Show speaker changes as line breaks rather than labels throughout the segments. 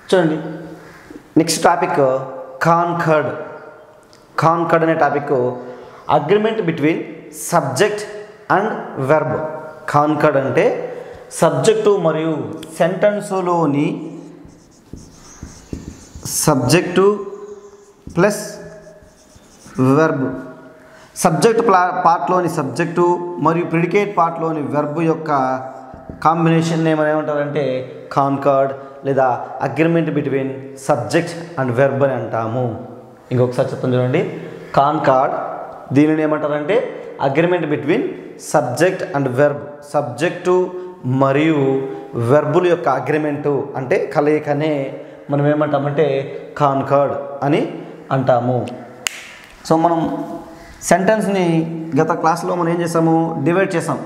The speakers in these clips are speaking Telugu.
చూడండి నెక్స్ట్ టాపిక్ కాన్కర్డ్. కాన్కర్డ్ అనే topic agreement between subject and verb. Concord అంటే సబ్జెక్టు మరియు సెంటెన్సులోని సబ్జెక్టు ప్లస్ వెర్బ్, సబ్జెక్ట్ పార్ట్లోని సబ్జెక్టు మరియు ప్రిడికేట్ పార్ట్లోని వెర్బ్ యొక్క కాంబినేషన్ ఏమంటారంటే కాన్కర్డ్ లేదా agreement between subject and verb అని అంటాము. ఇంకొకసారి చెప్తాను చూడండి. కాన్కర్డ్ దీనిని ఏమంటారంటే agreement between subject and verb. Subject మరియు వెర్బుల యొక్క అగ్రిమెంటు అంటే కలయికనే మనం ఏమంటామంటే కాన్కర్డ్ అని అంటాము. సో మనం సెంటెన్స్ని గత క్లాస్లో మనం ఏం చేసాము, డివైడ్ చేసాం.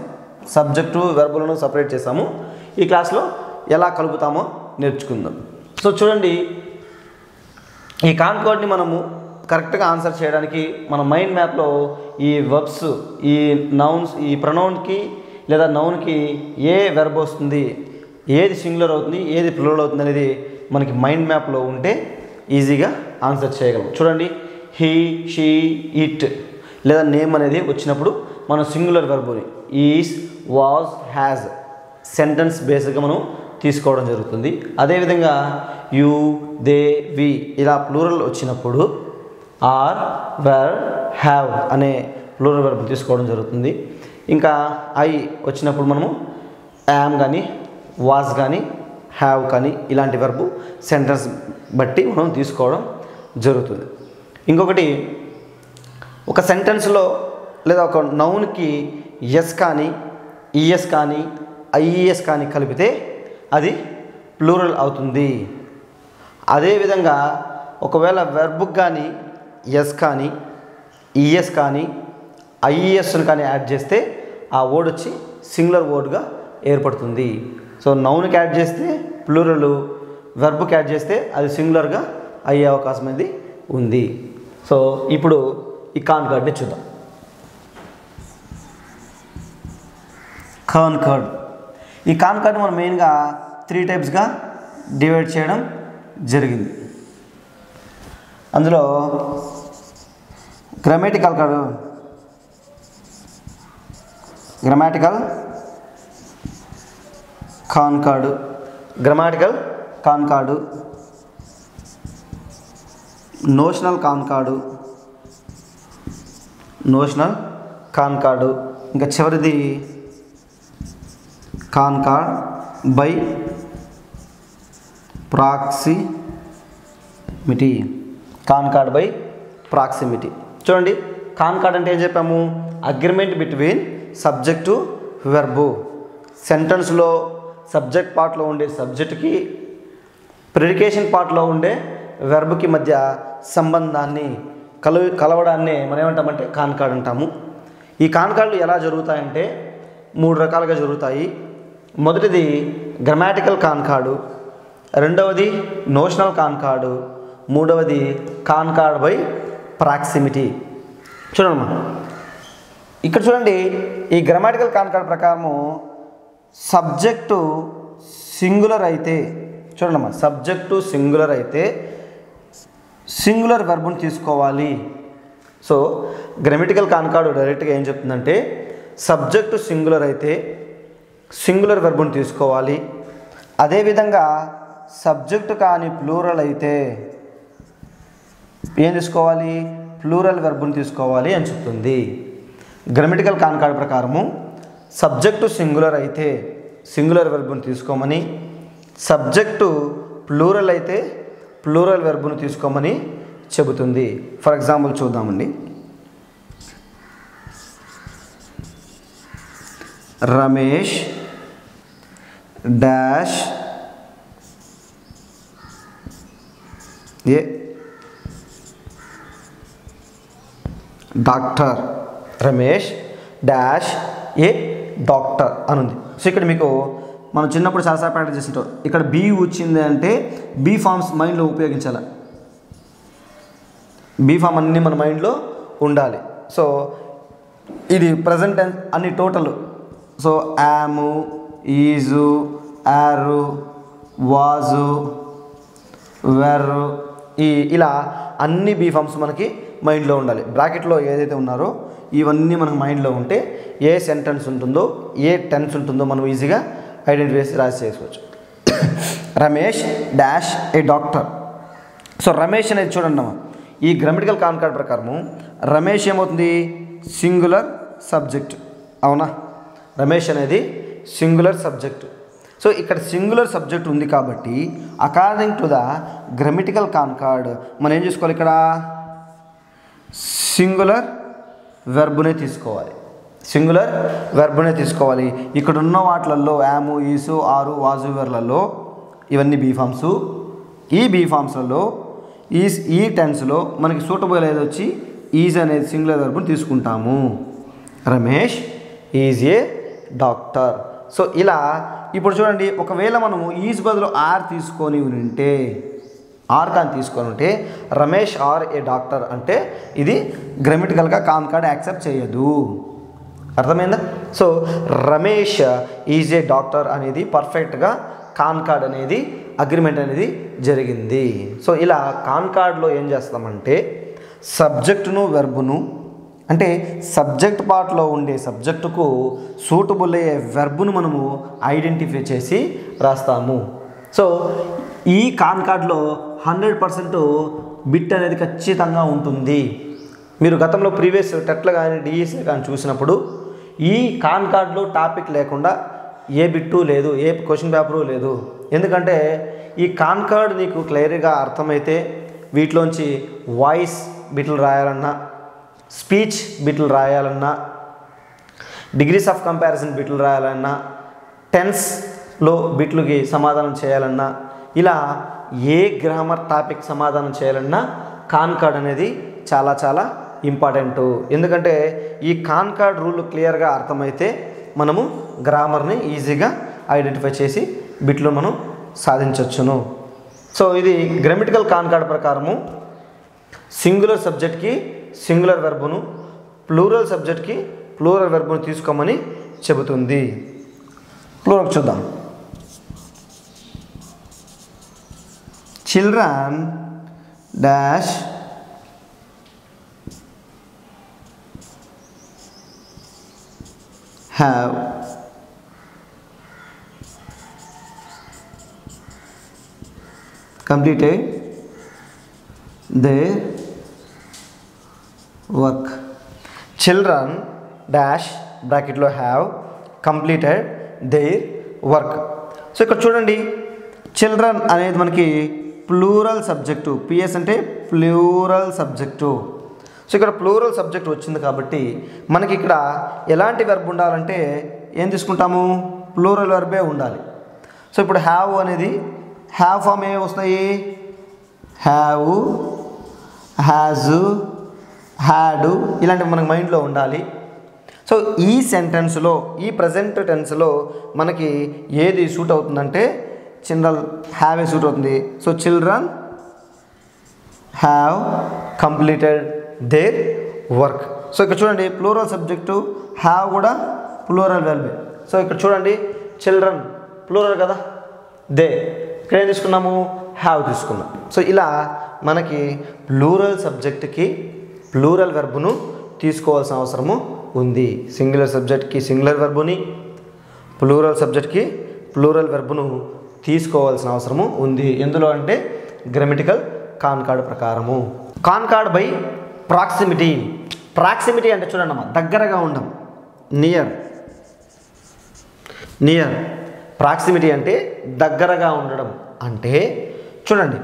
సబ్జెక్టు వెర్బులను సపరేట్ చేసాము. ఈ క్లాస్లో ఎలా కలుపుతామో నేర్చుకుందాం. సో చూడండి, ఈ కాన్కర్డ్ని మనము కరెక్ట్గా ఆన్సర్ చేయడానికి మన మైండ్ మ్యాప్లో ఈ వర్బ్స్, ఈ నౌన్స్, ఈ ప్రొనౌన్కి లేదా నౌన్కి ఏ వెర్బ్ వస్తుంది, ఏది సింగులర్ అవుతుంది, ఏది ప్లూరల్ అవుతుంది అనేది మనకి మైండ్ మ్యాప్లో ఉంటే ఈజీగా ఆన్సర్ చేయగలం. చూడండి, హీ, షీ, ఇట్ లేదా నేమ్ అనేది వచ్చినప్పుడు మనం సింగులర్ వెర్బ్ని ఈస్, వాజ్, హ్యాజ్ సెంటెన్స్ బేస్గా మనం తీసుకోవడం జరుగుతుంది. అదేవిధంగా యూ, దే, వి ఇలా ప్లూరల్ వచ్చినప్పుడు ఆర్, వెర్, హ్యావ్ అనే ప్లూరల్ వెర్బ్ తీసుకోవడం జరుగుతుంది. ఇంకా ఐ వచ్చినప్పుడు మనము యామ్ కానీ, వాజ్ కానీ, హ్యావ్ కానీ ఇలాంటి వెర్బ్ సెంటెన్స్ బట్టి మనం తీసుకోవడం జరుగుతుంది. ఇంకొకటి, ఒక సెంటెన్స్లో లేదా ఒక నౌన్కి ఎస్ కానీ, ఈఎస్ కానీ, ఐఈఎస్ కానీ కలిపితే అది ప్లూరల్ అవుతుంది. అదేవిధంగా ఒకవేళ వెర్బ్కి కానీ ఎస్ కానీ, ఈఎస్ కానీ, ఐఈఎస్ని కానీ యాడ్ చేస్తే ఆ వర్డ్ వచ్చి సింగులర్ వర్డ్గా ఏర్పడుతుంది. సో నౌన్కి యాడ్ చేస్తే ప్లూరల్, వెర్బ్కి యాడ్ చేస్తే అది సింగులర్గా అయ్యే అవకాశం అనేది ఉంది. సో ఇప్పుడు ఈ కాన్కర్డ్ని చూద్దాం. కాన్కర్డ్, ఈ కాన్కర్డ్ మనం మెయిన్గా 3 టైప్స్గా డివైడ్ చేయడం జరిగింది. అందులో గ్రామటికల్ కాన్కార్డు, నోషనల్ కాన్కార్డు, ఇంకా చివరిది కాన్కార్డ్ బై ప్రాక్సిమిటీ. చూడండి, కాన్కార్డ్ అంటే ఏం చెప్పాము, అగ్రిమెంట్ బిట్వీన్ సబ్జెక్టు వెర్బు. సెంటెన్స్లో సబ్జెక్ట్ పార్ట్లో ఉండే సబ్జెక్ట్కి, ప్రిడికేషన్ పార్ట్లో ఉండే వెర్బ్కి మధ్య సంబంధాన్ని కలవడాన్ని మనం ఏమంటామంటే కాన్కార్డ్ అంటాము. ఈ కాన్కార్డులు ఎలా జరుగుతాయంటే 3 రకాలుగా జరుగుతాయి. మొదటిది గ్రామటికల్ కాన్కార్డు, రెండవది నోషనల్ కాన్కార్డు, మూడవది కాన్కార్డ్ బై ప్రాక్సిమిటీ. చూడమ్మా, ఇక్కడ చూడండి, ఈ గ్రామటికల్ కాన్కార్డ్ ప్రకారము సబ్జెక్టు సింగులర్ అయితే, చూడండమ్మా, సబ్జెక్టు సింగులర్ అయితే సింగులర్ వెర్బ్ని తీసుకోవాలి. సో గ్రామటికల్ కాన్కార్డ్ డైరెక్ట్గా ఏం చెప్తుందంటే సబ్జెక్టు సింగులర్ అయితే సింగులర్ వెర్బ్ని తీసుకోవాలి. అదేవిధంగా సబ్జెక్టు కానీ ప్లూరల్ అయితే ఏం తీసుకోవాలి, ప్లూరల్ వెర్బ్ని తీసుకోవాలి అని చెప్తుంది. గ్రామటికల్ కాన్కార్డ్ ప్రకారము సబ్జెక్టు సింగులర్ అయితే సింగులర్ వెర్బ్ని తీసుకోమని, సబ్జెక్టు ప్లూరల్ అయితే ప్లూరల్ వెర్బ్ను తీసుకోమని చెబుతుంది. ఫర్ ఎగ్జాంపుల్ చూద్దామండి. రమేష్ డాష్ ఏ డాక్టర్, రమేష్ డాష్ ఏ డాక్టర్ అనుంది. సో ఇక్కడ మీకు మనం చిన్నప్పుడు చాలాసార్లు ప్రాక్టీస్ చేస్తుంటాం. ఇక్కడ బీ వచ్చింది అంటే బీ ఫామ్స్ మైండ్లో ఉపయోగించాలి. బీ ఫామ్ అన్నీ మన మైండ్లో ఉండాలి. సో ఇది ప్రజెంట్ టెన్స్ అన్ని టోటల్. సో యాము, ఈజు, ఆరు, వాజు, వెర్ ఇలా అన్ని బీ ఫామ్స్ మనకి మైండ్లో ఉండాలి. బ్రాకెట్లో ఏదైతే ఉన్నారో ఇవన్నీ మనకు మైండ్లో ఉంటే ఏ సెంటెన్స్ ఉంటుందో ఏ టెన్స్ ఉంటుందో మనం ఈజీగా ఐడెంటిఫై చేసి రాసి చేసుకోవచ్చు. రమేష్ డాష్ ఏ డాక్టర్. సో రమేష్ అనేది చూడండి అమ్మా, ఈ గ్రామటికల్ కాన్కార్డ్ ప్రకారము రమేష్ ఏమవుతుంది? Singular subject. అవునా? రమేష్ అనేది సింగులర్ సబ్జెక్ట్. సో ఇక్కడ సింగులర్ సబ్జెక్ట్ ఉంది కాబట్టి according to the grammatical Concord మనం ఏం చేసుకోవాలి? ఇక్కడ సింగులర్ వెర్బునే తీసుకోవాలి. సింగులర్ వెర్బునే తీసుకోవాలి. ఇక్కడ ఉన్న వాటిలలో యాము, ఈసు, ఆరు, వాజు, వెర్లలో ఇవన్నీ బీ ఫామ్స్. ఈ బీ ఫామ్స్లలో ఈ టెన్స్లో మనకి సూటబుల్ ఏది వచ్చి ఈజ్ అనేది సింగులర్ వెర్బుని తీసుకుంటాము. Ramesh is a doctor. So ఇలా ఇప్పుడు చూడండి, ఒకవేళ మనము ఈజ్ బదులు ఆర్ తీసుకొని ఉంటే, ఆర్ కానీ తీసుకొని ఉంటే రమేష్ ఆర్ ఏ డాక్టర్ అంటే ఇది గ్రామటికల్గా కాన్కార్డ్ యాక్సెప్ట్ చేయదు. అర్థమైందా? So Ramesh is a doctor అనేది పర్ఫెక్ట్గా కాన్కార్డ్ అనేది అగ్రిమెంట్ అనేది జరిగింది. సో ఇలా కాన్కార్డ్లో ఏం చేస్తామంటే సబ్జెక్టును వెర్బును అంటే సబ్జెక్ట్ పార్ట్లో ఉండే సబ్జెక్టుకు సూటబుల్ అయ్యే వెర్బును మనము ఐడెంటిఫై చేసి రాస్తాము. సో ఈ కాన్కార్డ్లో 100% బిట్ అనేది ఖచ్చితంగా ఉంటుంది. మీరు గతంలో ప్రీవియస్ టెట్లు కానీ డిఎస్ఏ కానీ చూసినప్పుడు ఈ కాన్కార్డ్లో టాపిక్ లేకుండా ఏ బిట్టు లేదు, ఏ క్వశ్చన్ పేపరు లేదు. ఎందుకంటే ఈ కాన్కార్డ్ నీకు క్లియర్గా అర్థమైతే వీటిలోంచి వాయిస్ బిట్లు రాయాలన్నా, స్పీచ్ బిట్లు రాయాలన్నా, డిగ్రీస్ ఆఫ్ కంపారిజన్ బిట్లు రాయాలన్నా, టెన్స్లో బిట్లుకి సమాధానం చేయాలన్నా, ఇలా ఏ గ్రామర్ టాపిక్ సమాధానం చేయాలన్నా కాన్కార్డ్ అనేది చాలా చాలా ఇంపార్టెంటు. ఎందుకంటే ఈ కాన్కార్డ్ రూల్ క్లియర్గా అర్థమైతే మనము గ్రామర్ని ఈజీగా ఐడెంటిఫై చేసి బిట్లు మనం సాధించవచ్చును. సో ఇది గ్రామటికల్ కాన్కార్డ్ ప్రకారము సింగులర్ సబ్జెక్ట్కి సింగులర్ వెర్బును, ప్లూరల్ సబ్జెక్ట్కి ప్లూరల్ వెర్బును తీసుకోమని చెబుతుంది. ప్లూరల్ చూద్దాం. Children dash have completed their work. Children dash bracket లో have completed their work. So ఇక్కడ చూడండి, చిల్డ్రన్ అనేది మనకి ప్లూరల్ సబ్జెక్టు. పిఎస్ అంటే ప్లూరల్ సబ్జెక్టు. సో ఇక్కడ ప్లూరల్ సబ్జెక్ట్ వచ్చింది కాబట్టి మనకి ఇక్కడ ఎలాంటి వెర్బ్ ఉండాలంటే ఏం తీసుకుంటాము? ప్లూరల్ వెర్బే ఉండాలి. సో ఇప్పుడు హ్యావ్ అనేది హ్యావ్ ఫామ్ ఏమి వస్తాయి? హ్యావ్, హ్యాజు, హ్యాడు ఇలాంటివి మనకి మైండ్లో ఉండాలి. సో ఈ సెంటెన్స్లో ఈ ప్రజెంట్ టెన్స్లో మనకి ఏది సూట్ అవుతుందంటే చిల్డ్రన్ హ్యావ్ ఏ సూట్ అవుతుంది. So children have completed their work. So ఇక్కడ చూడండి, ప్లూరల్ సబ్జెక్టు హ్యావ్ కూడా ప్లూరల్ వెర్బే. సో ఇక్కడ చూడండి, చిల్డ్రన్ ప్లూరల్ కదా, దే ఇక్కడ ఏం తీసుకున్నాము? హ్యావ్ తీసుకున్నాం. సో ఇలా మనకి ప్లూరల్ సబ్జెక్ట్కి ప్లూరల్ వెర్బును తీసుకోవాల్సిన అవసరము ఉంది. సింగులర్ సబ్జెక్ట్కి సింగులర్ వెర్బుని, ప్లూరల్ సబ్జెక్ట్కి ప్లూరల్ వెర్బును తీసుకోవాల్సిన అవసరము ఉంది. ఎందులో అంటే గ్రామటికల్ కాన్కార్డ్ ప్రకారము. Concord by proximity. ప్రాక్సిమిటీ అంటే చూడండి అమ్మా, దగ్గరగా ఉండం, నియర్. నియర్ ప్రాక్సిమిటీ అంటే దగ్గరగా ఉండడం. అంటే చూడండి,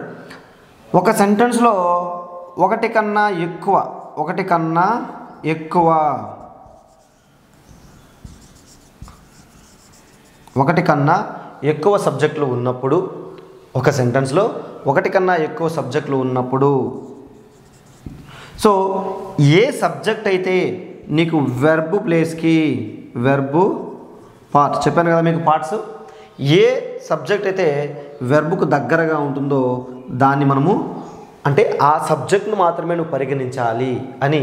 ఒక సెంటెన్స్లో ఒకటి కన్నా ఎక్కువ సబ్జెక్టులు ఉన్నప్పుడు, ఒక సెంటెన్స్లో ఒకటి కన్నా ఎక్కువ సబ్జెక్టులు ఉన్నప్పుడు, సో ఏ సబ్జెక్ట్ అయితే నీకు వెర్బు ప్లేస్కి వెర్బు పార్ట్ చెప్పాను కదా మీకు పార్ట్స్, ఏ సబ్జెక్ట్ అయితే వెర్బుకు దగ్గరగా ఉంటుందో దాన్ని మనము అంటే ఆ సబ్జెక్ట్ను మాత్రమే నువ్వు పరిగణించాలి అని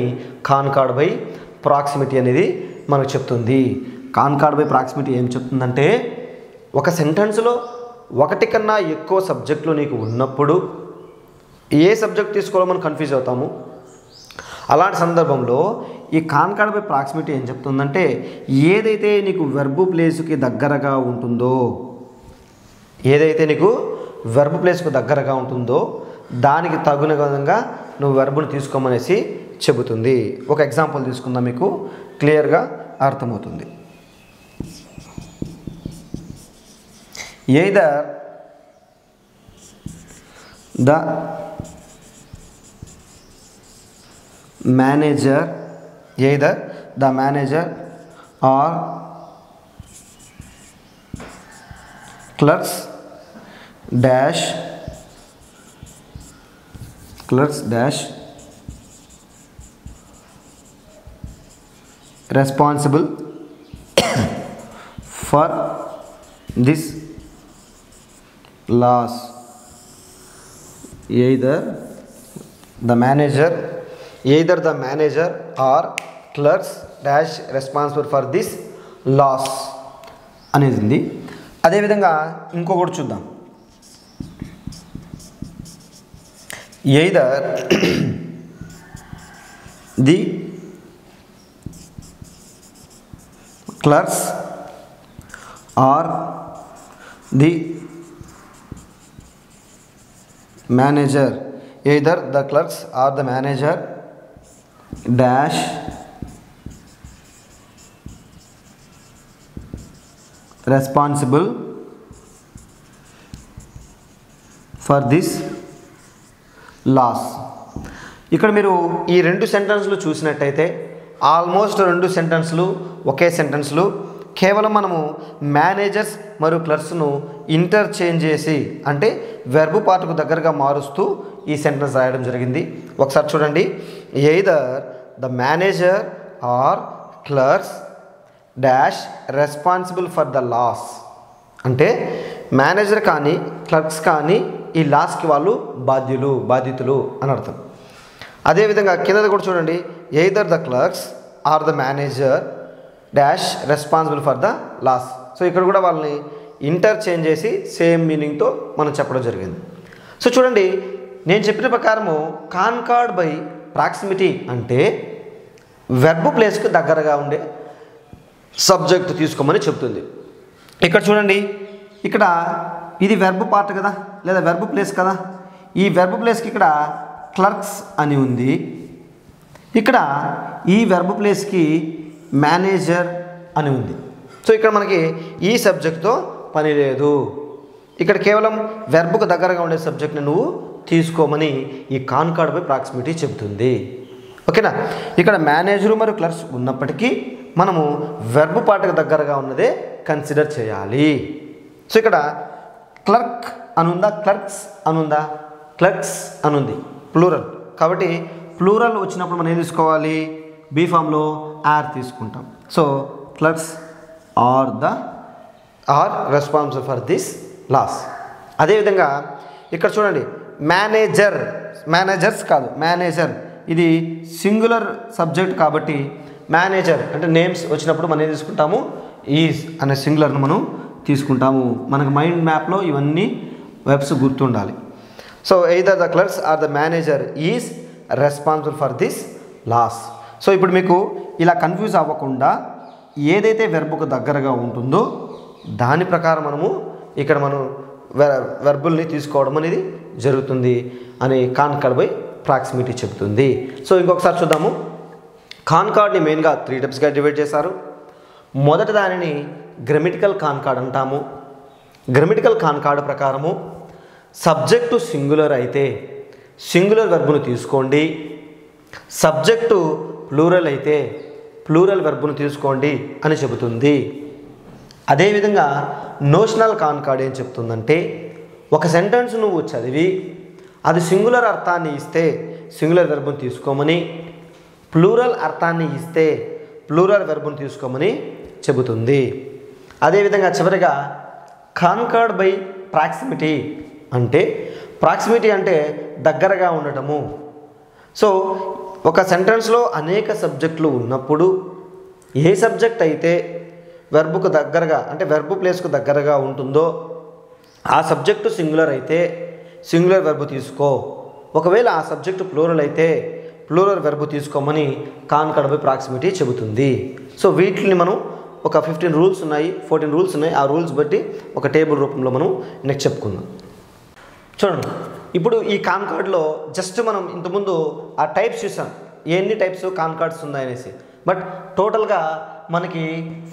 కాన్కార్డ్ బై ప్రాక్సిమిటీ అనేది మనకు చెప్తుంది. కాన్కార్డ్ బై ప్రాక్సిమిటీ ఏం చెప్తుందంటే ఒక సెంటెన్స్లో ఒకటి కన్నా ఎక్కువ సబ్జెక్టులు నీకు ఉన్నప్పుడు ఏ సబ్జెక్ట్ తీసుకోవాలో మనం కన్ఫ్యూజ్ అవుతాము. అలాంటి సందర్భంలో ఈ కాన్కార్డ్ బై ప్రాక్సిమిటీ ఏం చెప్తుందంటే, ఏదైతే నీకు వెర్బ్ ప్లేస్కి దగ్గరగా ఉంటుందో, ఏదైతే నీకు వెర్బ్ ప్లేస్కు దగ్గరగా ఉంటుందో దానికి తగిన విధంగా నువ్వు వెర్బ్ను తీసుకోమనేసి చెబుతుంది. ఒక ఎగ్జాంపుల్ తీసుకుందాం, మీకు క్లియర్గా అర్థమవుతుంది. Either the manager or clerks dash responsible for this loss. Either the manager or clerks dash responsible for this loss అనేది ఉంది. అదేవిధంగా ఇంకొకటి చూద్దాం. either the clerks or the manager, either the clerks or the manager dash responsible for this loss. ఇక్కడ మీరు ఈ రెండు సెంటెన్స్లు చూసినట్టయితే ఆల్మోస్ట్ రెండు సెంటెన్స్లు ఒకే సెంటెన్స్లు, కేవలం మనము మేనేజర్స్ మరియు క్లర్క్స్ను ఇంటర్చేంజ్ చేసి అంటే వెర్బ్ పార్ట్కు దగ్గరగా మారుస్తూ ఈ సెంటెన్స్ రాయడం జరిగింది. ఒకసారి చూడండి. Either the manager or clerks dash responsible for the loss అంటే మేనేజర్ కానీ క్లర్క్స్ కానీ ఈ లాస్కి వాళ్ళు బాధితులు అని అర్థం. అదేవిధంగా కింద కూడా చూడండి. Either the clerks or the manager dash responsible for the loss. So ఇక్కడ కూడా వాళ్ళని ఇంటర్చేంజ్ చేసి సేమ్ మీనింగ్తో మనం చెప్పడం జరిగింది. సో చూడండి, నేను చెప్పిన ప్రకారము కాన్కార్డ్ బై ప్రాక్సిమిటీ అంటే వెర్బ్ ప్లేస్కి దగ్గరగా ఉండే సబ్జెక్ట్ తీసుకోమని చెప్తుంది. ఇక్కడ చూడండి, ఇక్కడ ఇది వెర్బ్ పార్ట్ కదా, లేదా వెర్బ్ ప్లేస్ కదా. ఈ వెర్బ్ ప్లేస్కి ఇక్కడ క్లర్క్స్ అని ఉంది. ఇక్కడ ఈ వెర్బ్ ప్లేస్కి మేనేజర్ అని ఉంది. సో ఇక్కడ మనకి ఈ సబ్జెక్ట్తో పని లేదు. ఇక్కడ కేవలం వెర్బ్కు దగ్గరగా ఉండే సబ్జెక్ట్ని నువ్వు తీసుకోమని ఈ కాన్కార్డ్ బై ప్రాక్సిమిటీ చెబుతుంది. ఓకేనా. ఇక్కడ మేనేజరు మరియు క్లర్క్స్ ఉన్నప్పటికీ మనము వెర్బ్ పార్ట్కి దగ్గరగా ఉన్నదే కన్సిడర్ చేయాలి. సో ఇక్కడ క్లర్క్ అనుందా, క్లర్క్స్ అనుందా? క్లర్క్స్ అనుంది, ప్లూరల్. కాబట్టి ప్లూరల్ వచ్చినప్పుడు మనం ఏం తీసుకోవాలి? బీ ఫామ్లో ఆర్ తీసుకుంటాం. So clerks are responsible for this loss. అదేవిధంగా ఇక్కడ చూడండి, మేనేజర్స్ కాదు, మేనేజర్ ఇది సింగులర్ సబ్జెక్ట్ కాబట్టి మేనేజర్ అంటే నేమ్స్ వచ్చినప్పుడు మనం ఏం తీసుకుంటాము? ఈజ్ అనే సింగులర్ను మనం తీసుకుంటాము. మనకు మైండ్ మ్యాప్లో ఇవన్నీ వెబ్స్ గుర్తుండాలి. So either the clerks or the manager is responsible for this loss. So ఇప్పుడు మీకు ఇలా కన్ఫ్యూజ్ అవ్వకుండా ఏదైతే వెర్బ్కు దగ్గరగా ఉంటుందో దాని ప్రకారం ఇక్కడ మనం వెర్బుల్ని తీసుకోవడం అనేది జరుగుతుంది అని కాన్కార్డ్ బై ప్రాక్సిమిటీ చెబుతుంది. సో ఇంకొకసారి చూద్దాము. కాన్కార్డ్ని మెయిన్గా 3 టైప్స్గా డివైడ్ చేశారు. మొదటి దానిని గ్రామటికల్ కాన్కార్డ్ అంటాము. గ్రామటికల్ కాన్కార్డ్ ప్రకారము సబ్జెక్టు సింగులర్ అయితే సింగులర్ వెర్బ్ను తీసుకోండి, సబ్జెక్టు ప్లూరల్ అయితే ప్లూరల్ వెర్బ్ను తీసుకోండి అని చెబుతుంది. అదేవిధంగా నోషనల్ కాన్కార్డ్ ఏం చెప్తుందంటే, ఒక సెంటెన్స్ నువ్వు చదివి అది సింగులర్ అర్థాన్ని ఇస్తే సింగులర్ వెర్బ్ను తీసుకోమని, ప్లూరల్ అర్థాన్ని ఇస్తే ప్లూరల్ వెర్బ్ను తీసుకోమని చెబుతుంది. అదేవిధంగా చివరిగా కాన్కార్డ్ బై ప్రాక్సిమిటీ అంటే, ప్రాక్సిమిటీ అంటే దగ్గరగా ఉండటము. సో ఒక సెంటెన్స్లో అనేక సబ్జెక్టులు ఉన్నప్పుడు ఏ సబ్జెక్ట్ అయితే వెర్బ్కు దగ్గరగా అంటే వెర్బ్ ప్లేస్కు దగ్గరగా ఉంటుందో ఆ సబ్జెక్టు సింగులర్ అయితే సింగులర్ వెర్బ్ తీసుకో, ఒకవేళ ఆ సబ్జెక్టు ప్లూరల్ అయితే ప్లూరల్ వెర్బ్ తీసుకోమని కాన్కార్డ్ బై ప్రాక్సిమిటీ చెబుతుంది. సో వీటిని మనం ఒక 15 రూల్స్ ఉన్నాయి, 14 రూల్స్ ఉన్నాయి. ఆ రూల్స్ బట్టి ఒక టేబుల్ రూపంలో మనం నెక్స్ట్ చెప్పుకుందాం. చూడండి, ఇప్పుడు ఈ కాన్కార్డ్లో జస్ట్ మనం ఇంతకుముందు ఆ టైప్స్ చూసాం, ఎన్ని టైప్స్ కాన్కార్డ్స్ ఉన్నాయనేసి. బట్ టోటల్గా మనకి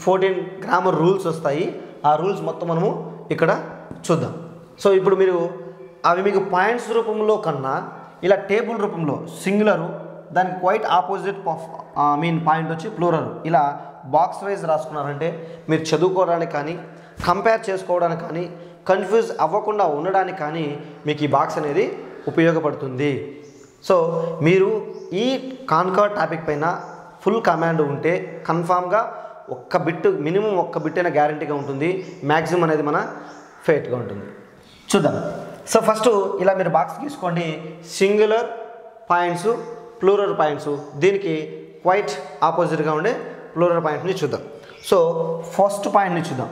14 గ్రామర్ రూల్స్ వస్తాయి. ఆ రూల్స్ మొత్తం మనము ఇక్కడ చూద్దాం. సో ఇప్పుడు మీరు అవి మీకు పాయింట్స్ రూపంలో కన్నా ఇలా టేబుల్ రూపంలో సింగులరు, దానికి క్వైట్ ఆపోజిట్ పాయింట్ వచ్చి ప్లూరల్, ఇలా బాక్స్ వైజ్ రాసుకున్నారంటే మీరు చదువుకోవడానికి కానీ కంపేర్ చేసుకోవడానికి కానీ కన్ఫ్యూజ్ అవ్వకుండా ఉండడానికి కానీ మీకు ఈ బాక్స్ అనేది ఉపయోగపడుతుంది. సో మీరు ఈ కాన్కార్డ్ టాపిక్ పైన ఫుల్ కమాండ్ ఉంటే కన్ఫామ్గా ఒక్క బిట్, మినిమం ఒక్క బిట్ అయినా గ్యారంటీగా ఉంటుంది. మ్యాక్సిమం అనేది మన ఫేట్గా ఉంటుంది. చూద్దాం. సో ఫస్ట్ ఇలా మీరు బాక్స్ తీసుకోండి, సింగులర్ పాయింట్స్, ప్లూరల్ పాయింట్స్, దీనికి క్వైట్ ఆపోజిట్గా ఉండే ప్లూరల్ పాయింట్ని చూద్దాం. సో ఫస్ట్ పాయింట్ని చూద్దాం.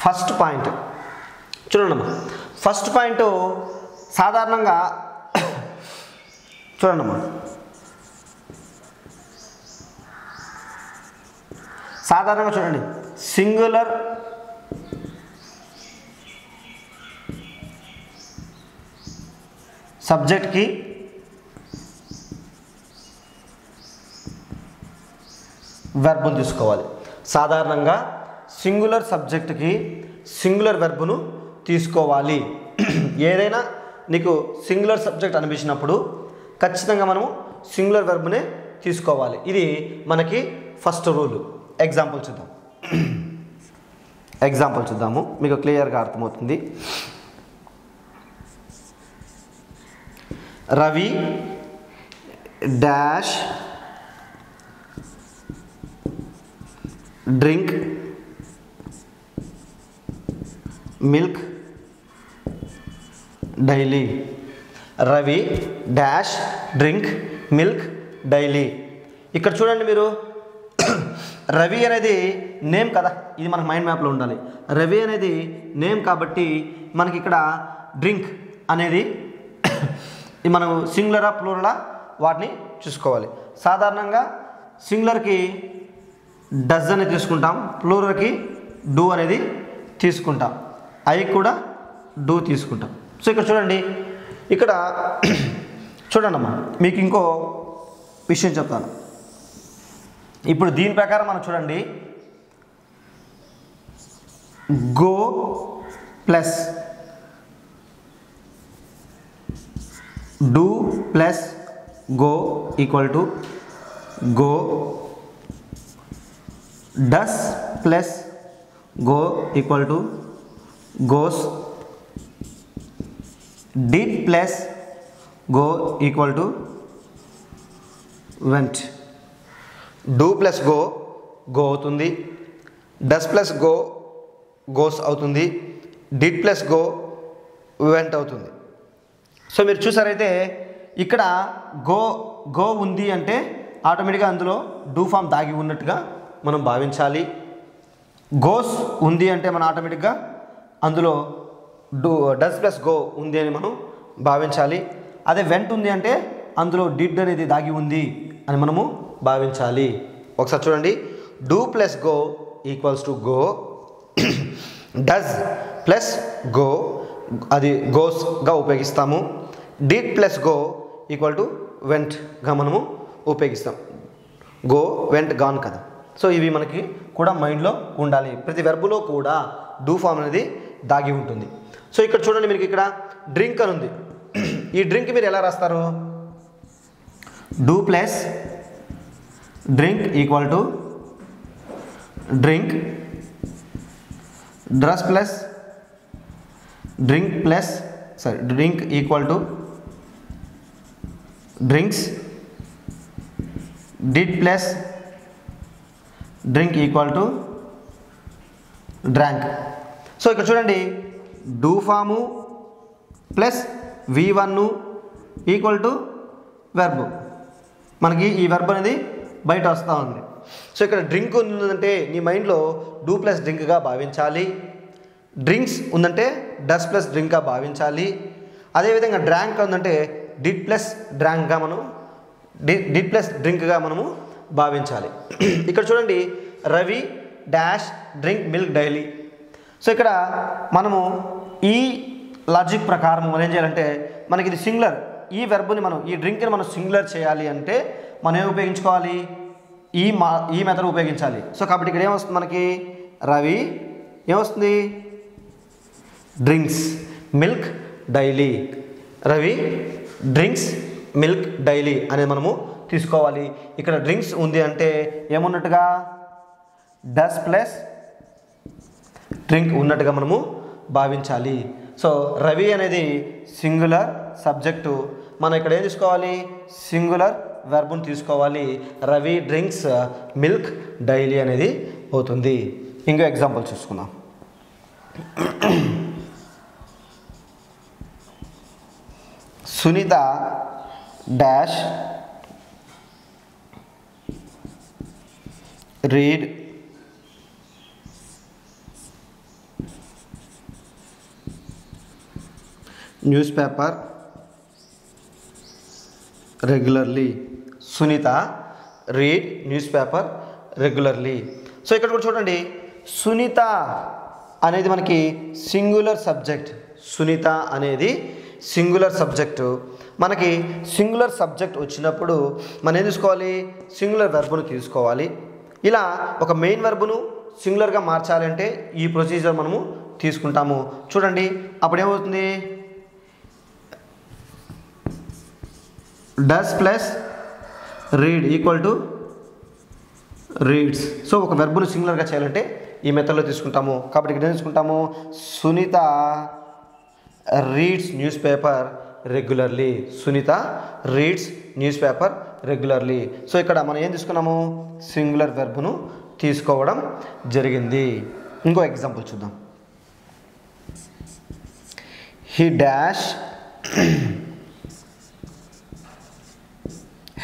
ఫస్ట్ పాయింట్ చూడండమ్మా, ఫస్ట్ పాయింట్ సాధారణంగా చూడండమ్మా, సాధారణంగా చూడండి, సింగులర్ సబ్జెక్ట్కి వెర్బ్ను తీసుకోవాలి. సాధారణంగా సింగులర్ సబ్జెక్ట్కి సింగులర్ వెర్బ్ను తీసుకోవాలి. ఏదైనా నీకు సింగులర్ సబ్జెక్ట్ అనిపించినప్పుడు ఖచ్చితంగా మనము సింగులర్ వెర్బ్నే తీసుకోవాలి. ఇది మనకి ఫస్ట్ రూల్. ఎగ్జాంపుల్ చూద్దాం. ఎగ్జాంపుల్ చూద్దాము, మీకు క్లియర్గా అర్థమవుతుంది. Ravi dash drink milk daily. Ravi dash drink milk daily. ఇక్కడ చూడండి మీరు, రవి అనేది నేమ్ కదా, ఇది మనకు మైండ్ మ్యాప్లో ఉండాలి. రవి అనేది నేమ్ కాబట్టి మనకి ఇక్కడ డ్రింక్ అనేది మనం సింగులరా ప్లూరలా వాటిని చూసుకోవాలి. సాధారణంగా సింగులర్కి డజ్ అనేది తీసుకుంటాం, ప్లూరల్కి డూ అనేది తీసుకుంటాం, ఐ కూడా డూ తీసుకుంటాం. సో ఇక్కడ చూడండి, ఇక్కడ చూడండి అమ్మా, మీకు ఇంకో విషయం చెప్తాను. ఇప్పుడు దీని ప్రకారం మనం చూడండి, go plus do plus go equal to go, does plus go equal to goes, did plus go equal to vent. Do plus go go అవుతుంది, డస్ ప్లస్ గో గోస్ అవుతుంది, డిడ్ ప్లస్ గో వెంట్ అవుతుంది. సో మీరు చూసారైతే ఇక్కడ గో గో ఉంది అంటే ఆటోమేటిక్గా అందులో డూ ఫామ్ దాగి ఉన్నట్టుగా మనం భావించాలి. గోస్ ఉంది అంటే మనం ఆటోమేటిక్గా అందులో డస్ ప్లస్ గో ఉంది అని మనం భావించాలి. అదే వెంట్ ఉంది అంటే అందులో డిడ్ అనేది దాగి ఉంది అని మనము భావించాలి. ఒకసారి చూడండి, do plus go equals to go, does plus go అది గోస్గా ఉపయోగిస్తాము, did plus go equal to వెంట్గా మనము ఉపయోగిస్తాం. గో వెంట్ గాన్ కదా. సో ఇవి మనకి కూడా మైండ్లో ఉండాలి. ప్రతి వెర్బులో కూడా డూ ఫామ్ అనేది దాగి ఉంటుంది. సో ఇక్కడ చూడండి, మీకు ఇక్కడ డ్రింక్ అని ఉంది. ఈ డ్రింక్ మీరు ఎలా రాస్తారు? Do plus drink equal to drink, does plus drink equal to drinks, did plus drink equal to drank. So ఇక్కడ చూడండి, do form plus V1 equal to verb. మనకి ఈ వెర్బ్ అనేది బయట వస్తూ ఉంది. సో ఇక్కడ డ్రింక్ ఉందంటే నీ మైండ్లో డూ ప్లస్ డ్రింక్గా భావించాలి. డ్రింక్స్ ఉందంటే డస్ ప్లస్ డ్రింక్గా భావించాలి. అదేవిధంగా డ్రాంక్ ఉందంటే డిడ్ ప్లస్ డ్రాంక్గా మనం డిడ్ ప్లస్ డ్రింక్గా మనము భావించాలి. ఇక్కడ చూడండి, Ravi dash drink milk daily. So ఇక్కడ మనము ఈ లాజిక్ ప్రకారం మనం ఏం చేయాలంటే, మనకి ఇది సింగులర్, ఈ వెర్బ్ని మనం ఈ డ్రింక్ని మనం సింగులర్ చేయాలి అంటే మనం ఏం ఉపయోగించుకోవాలి, ఈ మెథడ్ ఉపయోగించాలి. సో కాబట్టి ఇక్కడ ఏమొస్తుంది మనకి, రవి ఏమొస్తుంది, drinks milk daily, Ravi drinks milk daily అనేది మనము తీసుకోవాలి. ఇక్కడ డ్రింక్స్ ఉంది అంటే ఏమున్నట్టుగా, డస్ ప్లస్ డ్రింక్ ఉన్నట్టుగా మనము భావించాలి. సో రవి అనేది సింగులర్ సబ్జెక్టు, మనం ఇక్కడ ఏం తీసుకోవాలి, సింగులర్ వెర్బ్ను తీసుకోవాలి. రవి డ్రింక్స్ మిల్క్ డైలీ అనేది అవుతుంది. ఇంకో ఎగ్జాంపుల్ చూసుకుందాం. Sunita dash read newspaper regularly. Sunita read newspaper regularly. So ఇక్కడ కూడా చూడండి, సునీత అనేది మనకి సింగులర్ సబ్జెక్ట్. సునీత అనేది సింగులర్ సబ్జెక్టు. మనకి సింగులర్ సబ్జెక్ట్ వచ్చినప్పుడు మనం ఏం తీసుకోవాలి, సింగులర్ వెర్బ్ను తీసుకోవాలి. ఇలా ఒక మెయిన్ వెర్బ్ను సింగులర్గా మార్చాలి అంటే ఈ ప్రొసీజర్ మనము తీసుకుంటాము. చూడండి, అప్పుడు ఏమవుతుంది, does plus read equal to reads. So ఒక వెర్బ్ను సింగులర్గా చేయాలంటే ఈ మెథడ్లో తీసుకుంటాము. కాబట్టి ఇక్కడ ఏం తీసుకుంటాము, Sunita reads newspaper regularly. Sunita reads newspaper regularly. So ఇక్కడ మనం ఏం తీసుకున్నాము, సింగులర్ వెర్బ్ను తీసుకోవడం జరిగింది. ఇంకో ఎగ్జాంపుల్ చూద్దాం. He dash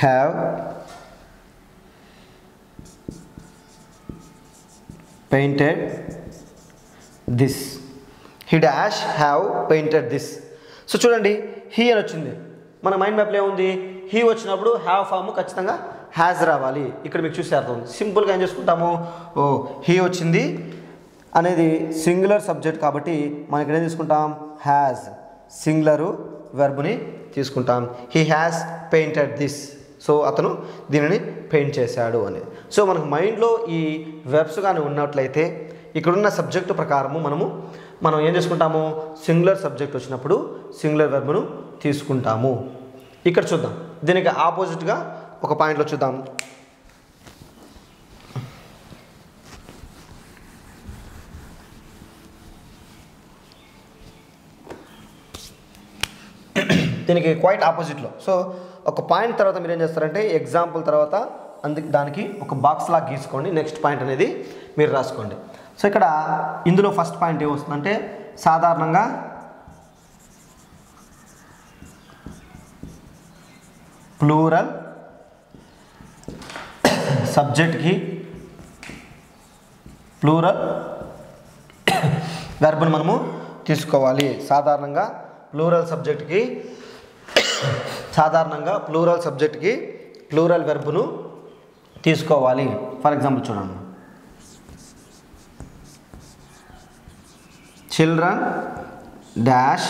have painted this. He dash have painted this. So చూడండి, హీ అని వచ్చింది, మన మైండ్ మ్యాప్లో ఏముంది, హీ వచ్చినప్పుడు హ్యావ్ ఫామ్ ఖచ్చితంగా హ్యాజ్ రావాలి. ఇక్కడ మీకు చూసే అర్థం సింపుల్గా ఏం చేసుకుంటాము, ఓ హీ వచ్చింది అనేది సింగులర్ సబ్జెక్ట్ కాబట్టి మనం ఇక్కడ ఏం తీసుకుంటాం, హ్యాజ్ సింగులరు వెర్బ్ని తీసుకుంటాం. He has painted this. So అతను దీనిని పెయింట్ చేశాడు అనేది. సో మనకు మైండ్లో ఈ వెర్బ్స్ కానీ ఉన్నట్లయితే ఇక్కడున్న సబ్జెక్టు ప్రకారము మనం ఏం చేసుకుంటాము, సింగులర్ సబ్జెక్ట్ వచ్చినప్పుడు సింగులర్ వెర్బ్ను తీసుకుంటాము. ఇక్కడ చూద్దాం, దీనికి ఆపోజిట్గా ఒక పాయింట్లో చూద్దాం. దీనికి క్వైట్ ఆపోజిట్లో. సో ఒక పాయింట్ తర్వాత మీరు ఏం చేస్తారంటే ఎగ్జాంపుల్ తర్వాత దానికి ఒక బాక్స్ లాగా గీసుకోండి, నెక్స్ట్ పాయింట్ అనేది మీరు రాసుకోండి. సో ఇక్కడ ఇందులో ఫస్ట్ పాయింట్ ఏమొస్తుందంటే, సాధారణంగా ప్లూరల్ సబ్జెక్ట్కి ప్లూరల్ వెర్బ్ను మనము తీసుకోవాలి. సాధారణంగా ప్లూరల్ సబ్జెక్ట్కి ప్లూరల్ వెర్బ్ను తీసుకోవాలి. ఫర్ ఎగ్జాంపుల్ చూడండి, children dash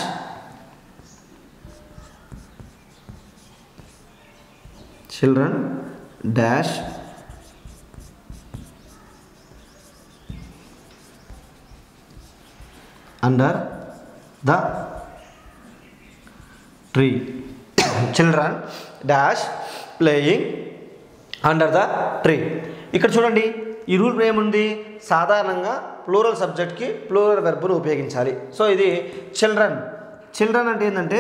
under the tree. Children dash playing under the tree. ఇక్కడ చూడండి, ఈ రూల్ ఏముంది, సాధారణంగా ప్లూరల్ సబ్జెక్ట్కి ప్లూరల్ వెర్బ్ను ఉపయోగించాలి. సో ఇది చిల్డ్రన్ అంటే ఏంటంటే,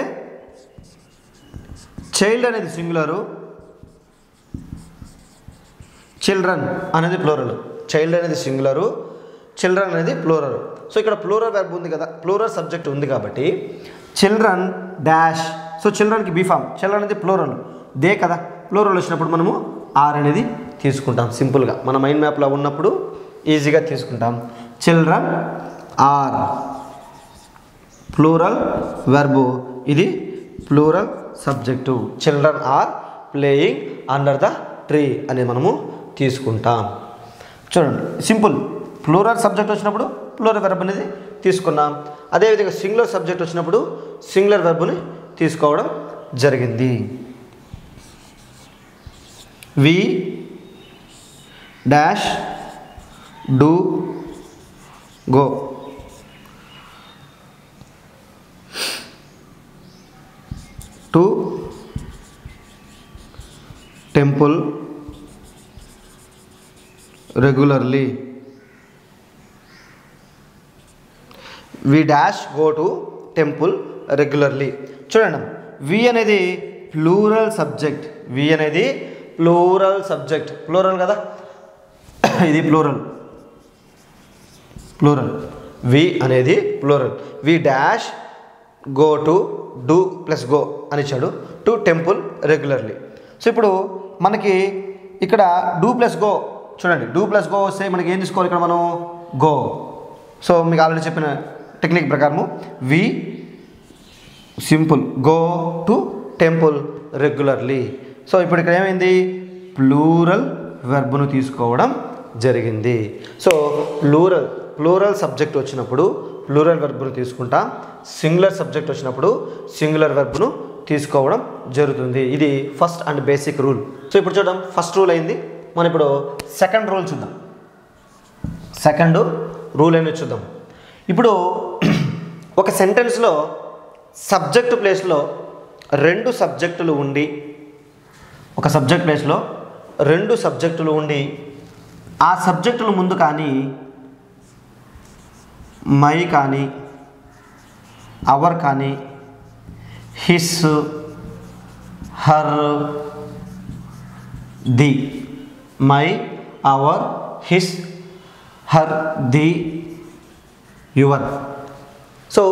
చైల్డ్ అనేది సింగులరు, చిల్డ్రన్ అనేది ప్లూరల్. చైల్డ్ అనేది సింగులరు, చిల్డ్రన్ అనేది ప్లూరల్. సో ఇక్కడ ప్లూరల్ వెర్బ్ ఉంది కదా, ప్లూరల్ సబ్జెక్ట్ ఉంది కాబట్టి చిల్డ్రన్ డాష్. సో చిల్డ్రన్కి బీ ఫామ్, చిల్డ్రన్ అనేది ప్లూరల్, దే కదా, ప్లూరల్ వచ్చినప్పుడు మనము ఆర్ అనేది తీసుకుంటాం. సింపుల్గా మన మైండ్ మ్యాప్లో ఉన్నప్పుడు ఈజీగా తీసుకుంటాం. చిల్డ్రన్ ఆర్ ప్లూరల్ వెర్బు ఇది plural subject. Children are playing under the tree అని మనము తీసుకుంటాం. చూడండి సింపుల్. ప్లూరల్ సబ్జెక్ట్ వచ్చినప్పుడు ప్లూరల్ వెర్బ్ అనేది తీసుకున్నాం. అదేవిధంగా సింగులర్ సబ్జెక్ట్ వచ్చినప్పుడు సింగులర్ వెర్బ్ని తీసుకోవడం జరిగింది. We dash do go. To temple regularly. We dash go to temple regularly. చూడండి వి అనేది ప్లూరల్ సబ్జెక్ట్. వి అనేది ప్లూరల్ సబ్జెక్ట్. ప్లూరల్ కదా, ఇది ప్లూరల్. వి అనేది plural. We dash go to do plus go అని ఇచ్చాడు. To temple regularly. సో ఇప్పుడు మనకి ఇక్కడ డూ ప్లస్ గో, చూడండి డూ ప్లస్ గో వస్తే మనకి ఏం తీసుకోవాలి ఇక్కడ మనం? గో. సో మీకు ఆల్రెడీ చెప్పిన టెక్నిక్ ప్రకారము we simple go to temple regularly. So ఇప్పుడు ఇక్కడ ఏమైంది? ప్లూరల్ వెర్బ్ను తీసుకోవడం జరిగింది. సో ప్లూరల్ సబ్జెక్ట్ వచ్చినప్పుడు ప్లూరల్ వెర్బ్ను తీసుకుంటాం. సింగులర్ సబ్జెక్ట్ వచ్చినప్పుడు సింగులర్ వెర్బ్ను తీసుకోవడం జరుగుతుంది. ఇది first and basic rule. So ఇప్పుడు చూద్దాం, ఫస్ట్ రూల్ అయింది. మనం ఇప్పుడు సెకండ్ రూల్ చూద్దాం. సెకండ్ రూల్ అనేది చూద్దాం. ఇప్పుడు ఒక సెంటెన్స్లో సబ్జెక్టు ప్లేస్లో రెండు సబ్జెక్టులు ఉండి, ఒక సబ్జెక్ట్ ప్లేస్లో రెండు సబ్జెక్టులు ఉండి ఆ సబ్జెక్టుల ముందు కానీ మై కానీ అవర్ కానీ his her the, my our his her the your. So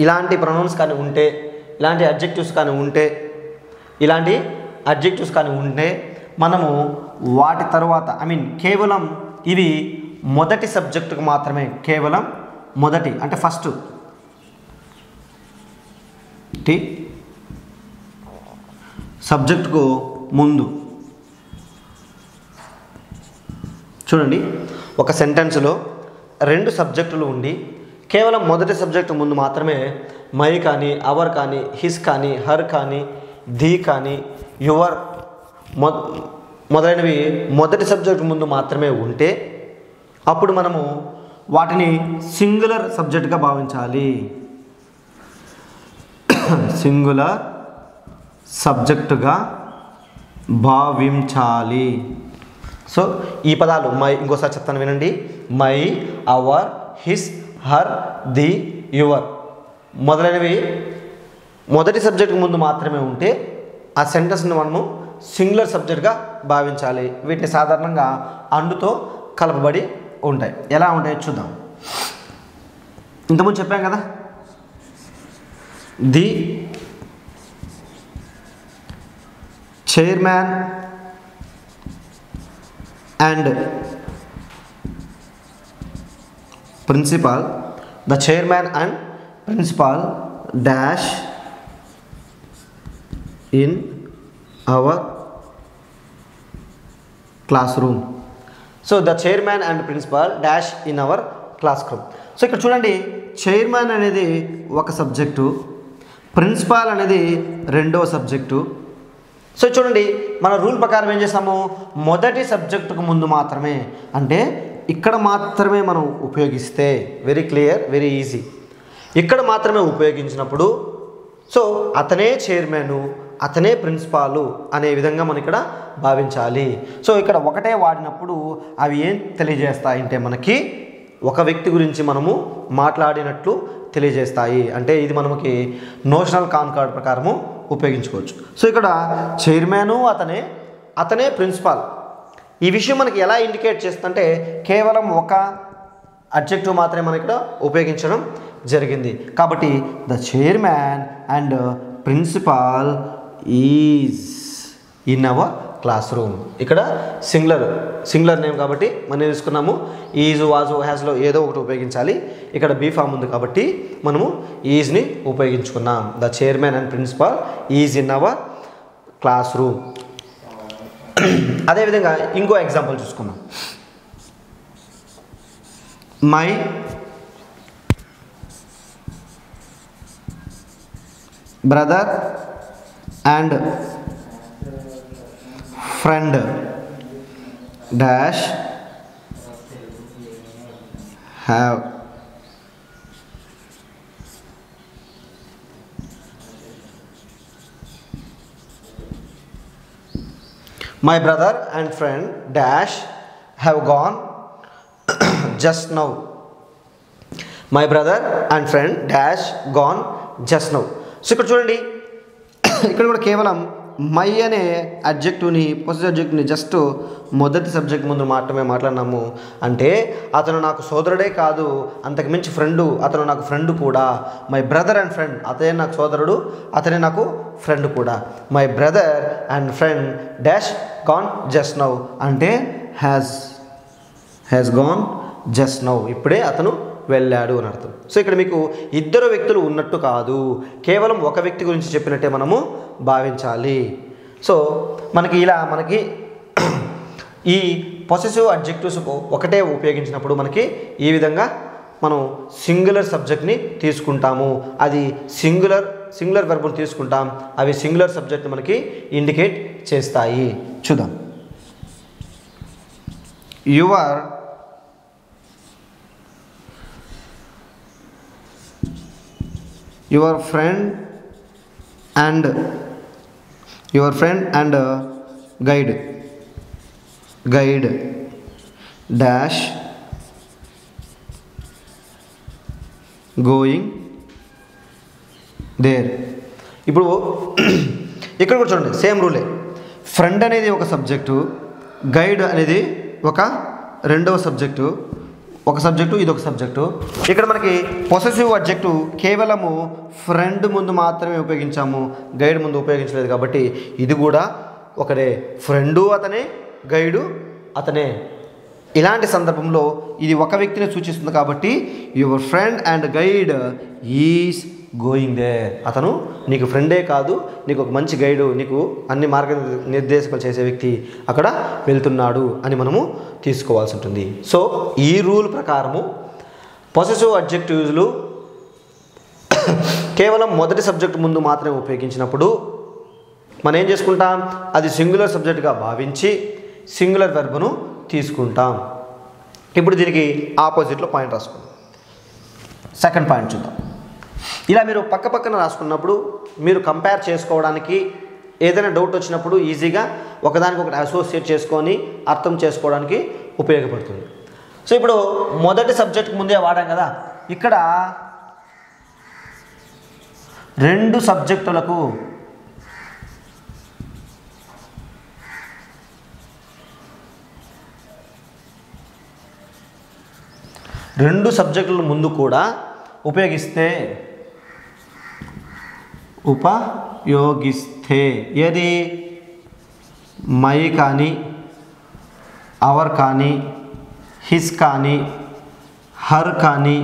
ఇలాంటి ప్రొనౌన్స్ కానీ ఉంటే, ఇలాంటి అడ్జెక్టివ్స్ కానీ ఉంటే మనము వాటి తర్వాత కేవలం ఇవి మొదటి సబ్జెక్టుకు మాత్రమే, కేవలం మొదటి అంటే ఫస్ట్ సబ్జెక్టుకు ముందు. చూడండి, ఒక సెంటెన్స్లో రెండు సబ్జెక్టులు ఉండి కేవలం మొదటి సబ్జెక్టు ముందు మాత్రమే మై కానీ అవర్ కానీ హిస్ కానీ హర్ కానీ ది కానీ యువర్ మొదలైనవి మొదటి సబ్జెక్టు ముందు మాత్రమే ఉంటే అప్పుడు మనము వాటిని సింగులర్ సబ్జెక్ట్గా భావించాలి. సింగులర్ సబ్జెక్టుగా భావించాలి. సో ఈ పదాలు ఇంకోసారి చెప్తాను వినండి. My our his her the your మొదలైనవి మొదటి సబ్జెక్టు ముందు మాత్రమే ఉంటే ఆ సెంటెన్స్ని మనము సింగులర్ సబ్జెక్ట్గా భావించాలి. వీటిని సాధారణంగా అండుతో కలపబడి ఉంటాయి. ఎలా ఉంటాయో చూద్దాం. ఇంతకుముందు చెప్పాం కదా, the chairman and principal, the chairman and principal dash in our class room. So the chairman and principal dash in our class room. So ఇక్కడ చూడండి, చైర్మన్ అనేది ఒక సబ్జెక్టు, ప్రిన్సిపాల్ అనేది రెండవ సబ్జెక్టు. సో చూడండి, మన రూల్ ప్రకారం ఏం చేస్తాము? మొదటి సబ్జెక్టుకు ముందు మాత్రమే, అంటే ఇక్కడ మాత్రమే మనం ఉపయోగిస్తే, వెరీ క్లియర్, వెరీ ఈజీ, ఇక్కడ మాత్రమే ఉపయోగించినప్పుడు సో అతనే చైర్మను, అతనే ప్రిన్సిపాలు అనే విధంగా మనం ఇక్కడ భావించాలి. సో ఇక్కడ ఒకటే వాడినప్పుడు అవి ఏం తెలియజేస్తాయంటే మనకి ఒక వ్యక్తి గురించి మనము మాట్లాడినట్లు తెలియజేస్తాయి. అంటే ఇది మనకి నోషనల్ కాన్కార్డ్ ప్రకారము ఉపయోగించుకోవచ్చు. సో ఇక్కడ చైర్మను అతనే ప్రిన్సిపాల్. ఈ విషయం మనకి ఎలా ఇండికేట్ చేస్తుందంటే కేవలం ఒక అడ్జెక్టివ్ మాత్రమే మనం ఇక్కడ ఉపయోగించడం జరిగింది. కాబట్టి the chairman and principal is in our class room. ఇక్కడ సింగులర్ నేమ్ కాబట్టి మనం తీసుకున్నాము ఈజ్, వాజ్, హ్యాస్లో ఏదో ఒకటి ఉపయోగించాలి. ఇక్కడ బీ ఫామ్ ఉంది కాబట్టి మనము ఈజ్ని ఉపయోగించుకున్నాం. The chairman and principal is in our class room. అదేవిధంగా ఇంకో ఎగ్జాంపుల్ చూసుకుందాం. My brother and friend dash have my brother and friend dash have gone just now. My brother and friend dash gone just now. So ఇక్కడ చూడండి, ఇక్కడ కూడా కేవలం మై అనే అడ్జెక్టివ్ని, పొసెసివ్ అడ్జెక్టివ్ని జస్ట్ మొదటి సబ్జెక్ట్ ముందు మాత్రమే మాట్లాడినాము. అంటే అతను నాకు సోదరుడే కాదు, అంతకు మించి ఫ్రెండు, అతను నాకు ఫ్రెండ్ కూడా. మై బ్రదర్ అండ్ ఫ్రెండ్, అతనే నాకు సోదరుడు, అతనే నాకు ఫ్రెండ్ కూడా. My brother and friend dash gone just now అంటే హ్యాస్ గాన్ జస్ట్ నౌ, ఇప్పుడే అతను వెళ్ళాడు అని అర్థం. సో ఇక్కడ మీకు ఇద్దరు వ్యక్తులు ఉన్నట్టు కాదు, కేవలం ఒక వ్యక్తి గురించి చెప్పినట్టే మనము భావించాలి. సో మనకి ఈ పొసెసివ్ అడ్జెక్టివ్స్ ఒకటే ఉపయోగించినప్పుడు మనకి ఈ విధంగా మనం సింగులర్ సబ్జెక్ట్ని తీసుకుంటాము. అది సింగులర్ వెర్బ్ని తీసుకుంటాం, అవి సింగులర్ సబ్జెక్ట్ని మనకి ఇండికేట్ చేస్తాయి. చూద్దాం. your friend and guide dash going there. ఇప్పుడు ఇక్కడ కూడా చూడండి, సేమ్ రూలే. ఫ్రెండ్ అనేది ఒక సబ్జెక్టు, గైడ్ అనేది ఒక రెండవ సబ్జెక్టు, ఒక సబ్జెక్టు, ఇది ఒక సబ్జెక్టు. ఇక్కడ మనకి పొసెసివ్ అడ్జెక్టివ్ కేవలము ఫ్రెండ్ ముందు మాత్రమే ఉపయోగించాము, గైడ్ ముందు ఉపయోగించలేదు. కాబట్టి ఇది కూడా ఒకటే, ఫ్రెండు అతనే, గైడు అతనే. ఇలాంటి సందర్భంలో ఇది ఒక వ్యక్తిని సూచిస్తుంది కాబట్టి your friend and guide is going there. అతను నీకు ఫ్రెండే కాదు, నీకు ఒక మంచి గైడు, నీకు అన్ని మార్గనిర్దేశకాలు చేసే వ్యక్తి అక్కడ వెళ్తున్నాడు అని మనము తీసుకోవాల్సి ఉంటుంది. సో ఈ రూల్ ప్రకారము పొసెసివ్ అడ్జెక్టివ్స్లు కేవలం మొదటి సబ్జెక్ట్ ముందు మాత్రమే ఉపయోగించినప్పుడు మనం ఏం చేసుకుంటాం, అది సింగులర్ సబ్జెక్ట్గా భావించి సింగులర్ వెర్బ్ను తీసుకుంటాం. ఇప్పుడు దీనికి ఆపోజిట్లో పాయింట్ రాసుకుందాం. సెకండ్ పాయింట్ చూద్దాం. ఇలా మీరు పక్కన రాసుకున్నప్పుడు మీరు కంపేర్ చేసుకోవడానికి, ఏదైనా డౌట్ వచ్చినప్పుడు ఈజీగా ఒకదానికొకటి అసోసియేట్ చేసుకొని అర్థం చేసుకోవడానికి ఉపయోగపడుతుంది. సో ఇప్పుడు మొదటి సబ్జెక్ట్కి ముందే వాడాం కదా, ఇక్కడ రెండు సబ్జెక్టులకు ముందు కూడా ఉపయోగిస్తే ఏది మై కానీ, అవర్ కానీ, హిస్ కానీ, హర్ కానీ,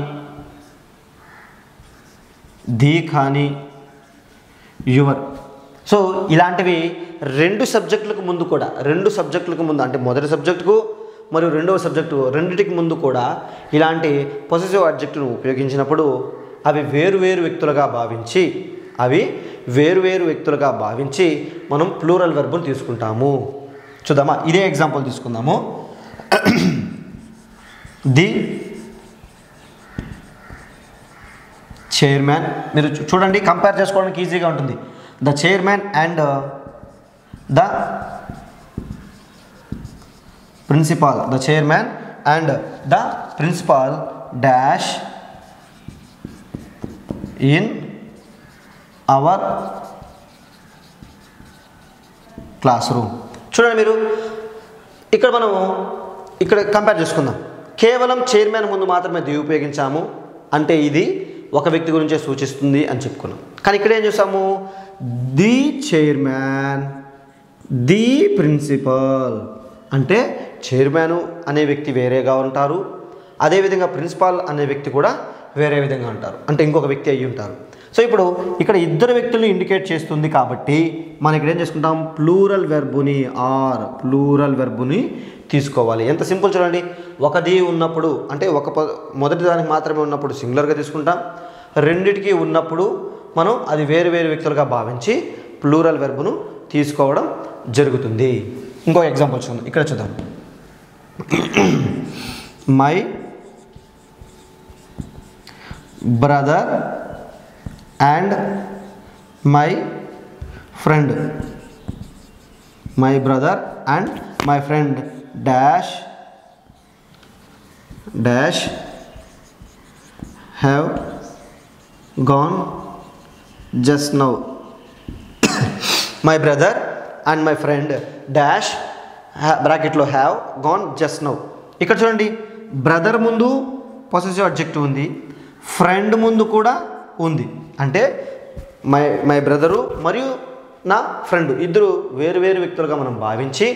ది కానీ, యువర్. సో ఇలాంటివి రెండు సబ్జెక్టులకు ముందు అంటే మొదటి సబ్జెక్టుకు మరియు రెండవ సబ్జెక్టు రెండింటికి ముందు కూడా ఇలాంటి పొసెసివ్ అడ్జెక్టివ్ను ఉపయోగించినప్పుడు అవి వేరు వ్యక్తులుగా భావించి మనం ప్లూరల్ వెర్బ్ను తీసుకుంటాము. చూద్దామా, ఇదే ఎగ్జాంపుల్ తీసుకుందాము. ది చైర్మన్, మీరు చూడండి కంపేర్ చేసుకోవడానికి ఈజీగా ఉంటుంది. The chairman and the principal, the chairman and the principal dash in our class room. చూడండి మీరు ఇక్కడ కంపేర్ చేసుకుందాం. కేవలం చైర్మన్ ముందు మాత్రమే ది ఉపయోగించాము, అంటే ఇది ఒక వ్యక్తి గురించే సూచిస్తుంది అని చెప్పుకున్నాం. కానీ ఇక్కడ ఏం చూసాము, ది చైర్మన్ ది ప్రిన్సిపల్ అంటే చైర్మన్ అనే వ్యక్తి వేరేగా ఉంటారు, అదేవిధంగా ప్రిన్సిపాల్ అనే వ్యక్తి కూడా వేరే విధంగా ఉంటారు, అంటే ఇంకొక వ్యక్తి అయ్యి ఉంటారు. సో ఇప్పుడు ఇక్కడ ఇద్దరు వ్యక్తులను ఇండికేట్ చేస్తుంది కాబట్టి మనం ఇక్కడ ఏం చేసుకుంటాం, ప్లూరల్ వెర్బుని తీసుకోవాలి. ఎంత సింపుల్ చూడండి. ఒకది ఉన్నప్పుడు అంటే మొదటి దానికి మాత్రమే ఉన్నప్పుడు సింగులర్గా తీసుకుంటాం, రెండిటికి ఉన్నప్పుడు మనం అది వేరు వేరు వ్యక్తులుగా భావించి ప్లూరల్ వెర్బును తీసుకోవడం జరుగుతుంది. ఇంకో ఎగ్జాంపుల్ చూద్దాం. ఇక్కడ చూద్దాం. My brother and my friend, my brother and my friend dash have gone just now. My brother and my friend dash బ్రాకెట్లో హ్యావ్ గాన్ జస్ట్ నౌ. ఇక్కడ చూడండి, బ్రదర్ ముందు పొసెసివ్ అడ్జెక్టివ్ ఉంది, ఫ్రెండ్ ముందు కూడా ఉంది. అంటే మై బ్రదరు మరియు నా ఫ్రెండ్ ఇద్దరు వేరు వేరు వ్యక్తులుగా మనం భావించి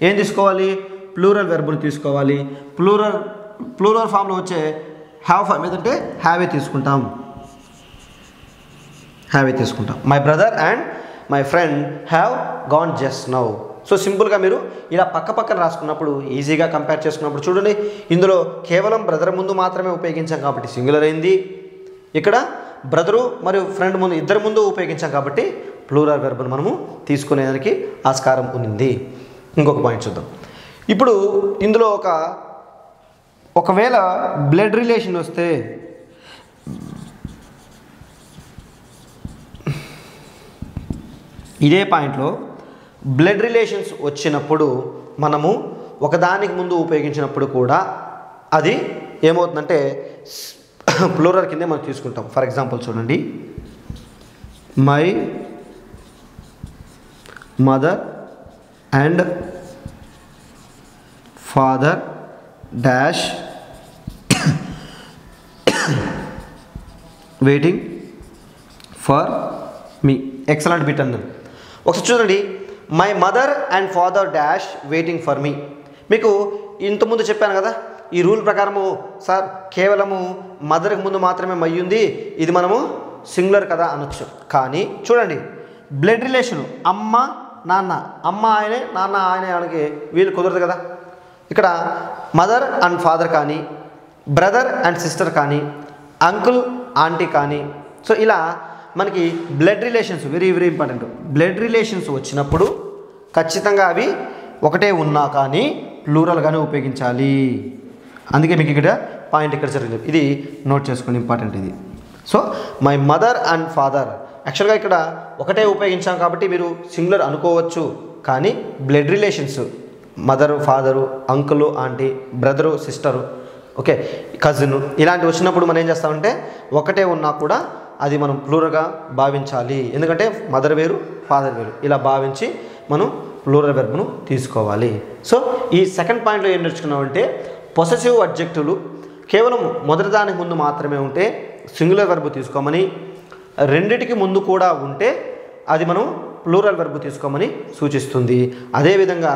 ఏం తీసుకోవాలి, ప్లూరల్ వెర్బుని తీసుకోవాలి. ప్లూరల్ ఫామ్లో వచ్చే హ్యావ్ ఫామ్ ఏదంటే హ్యావే తీసుకుంటాం. My brother and my friend have gone just now. So సింపుల్గా మీరు ఇలా పక్కన రాసుకున్నప్పుడు ఈజీగా కంపేర్ చేసుకున్నప్పుడు చూడండి, ఇందులో కేవలం బ్రదర్ ముందు మాత్రమే ఉపయోగించాం కాబట్టి సింగులర్ అయింది. ఇక్కడ బ్రదరు మరియు ఫ్రెండ్ ముందు ఇద్దరు ముందు ఉపయోగించాం కాబట్టి ప్లూరల్ వెర్బును మనము తీసుకునేదానికి ఆస్కారం ఉంది. ఇంకొక పాయింట్ చూద్దాం. ఇప్పుడు ఇందులో ఒకవేళ బ్లడ్ రిలేషన్ వస్తే ఇదే పాయింట్లో బ్లడ్ రిలేషన్స్ వచ్చినప్పుడు మనము ఒకదానికి ముందు ఉపయోగించినప్పుడు కూడా అది ఏమవుతుందంటే ప్లూరల్ కిందే మనం తీసుకుంటాం. ఫర్ ఎగ్జాంపుల్ చూడండి, my mother and father dash waiting for me. Excellent bit అన్నాను. ఒకసారి చూడండి, my mother and father dash waiting for me. మీకు ఇంతకుముందు చెప్పాను కదా, ఈ రూల్ ప్రకారము సార్ కేవలము మదర్కి ముందు మాత్రమే మయ్యుంది, ఇది మనము సింగులర్ కదా అనొచ్చు. కానీ చూడండి, బ్లడ్ రిలేషను అమ్మ నాన్న, అమ్మ ఆయనే నాన్న ఆయనే వాళ్ళకి వీళ్ళు కుదరదు కదా. ఇక్కడ మదర్ అండ్ ఫాదర్ కానీ, బ్రదర్ అండ్ సిస్టర్ కానీ, అంకుల్ ఆంటీ కానీ, సో ఇలా మనకి blood relations very very important. Blood relations వచ్చినప్పుడు ఖచ్చితంగా అవి ఒకటే ఉన్నా కానీ ప్లూరల్గానే ఉపయోగించాలి. అందుకే మీకు ఇక్కడ పాయింట్ ఇక్కడ జరిగింది, ఇది నోట్ చేసుకోండి, ఇంపార్టెంట్ ఇది. So my mother and father యాక్చువల్గా ఇక్కడ ఒకటే ఉపయోగించాం కాబట్టి మీరు సింగులర్ అనుకోవచ్చు, కానీ blood relations mother father, uncle aunty, brother sister, okay cousin ఇలాంటివి వచ్చినప్పుడు మనం ఏం చేస్తామంటే ఒకటే ఉన్నా కూడా అది మనం ప్లూరల్గా భావించాలి. ఎందుకంటే మదర్ వేరు ఫాదర్ వేరు ఇలా భావించి మనం ప్లూరల్ వెర్బ్ను తీసుకోవాలి. సో ఈ సెకండ్ పాయింట్లో ఏం నేర్చుకున్నామంటే పొసెసివ్ అడ్జెక్టివ్లు కేవలం మొదటి దానికి ముందు మాత్రమే ఉంటే సింగులర్ వెర్బ్ తీసుకోమని, రెండిటికి ముందు కూడా ఉంటే అది మనం ప్లూరల్ వెర్బ్ తీసుకోమని సూచిస్తుంది. అదేవిధంగా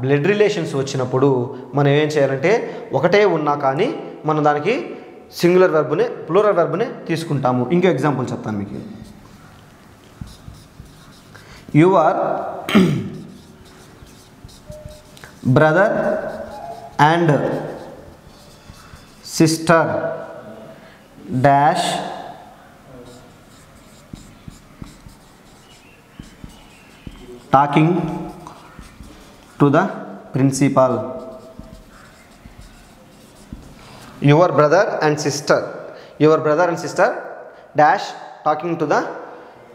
బ్లడ్ రిలేషన్స్ వచ్చినప్పుడు మనం ఏం చేయాలంటే ఒకటే ఉన్నా కానీ మనం దానికి సింగులర్ వెర్బ్ని ప్లూరల్ వెర్బ్ని తీసుకుంటాము. ఇంకో ఎగ్జాంపుల్ చెప్తాను మీకు. Your brother and sister dash talking to the principal. Your brother and sister dash talking to the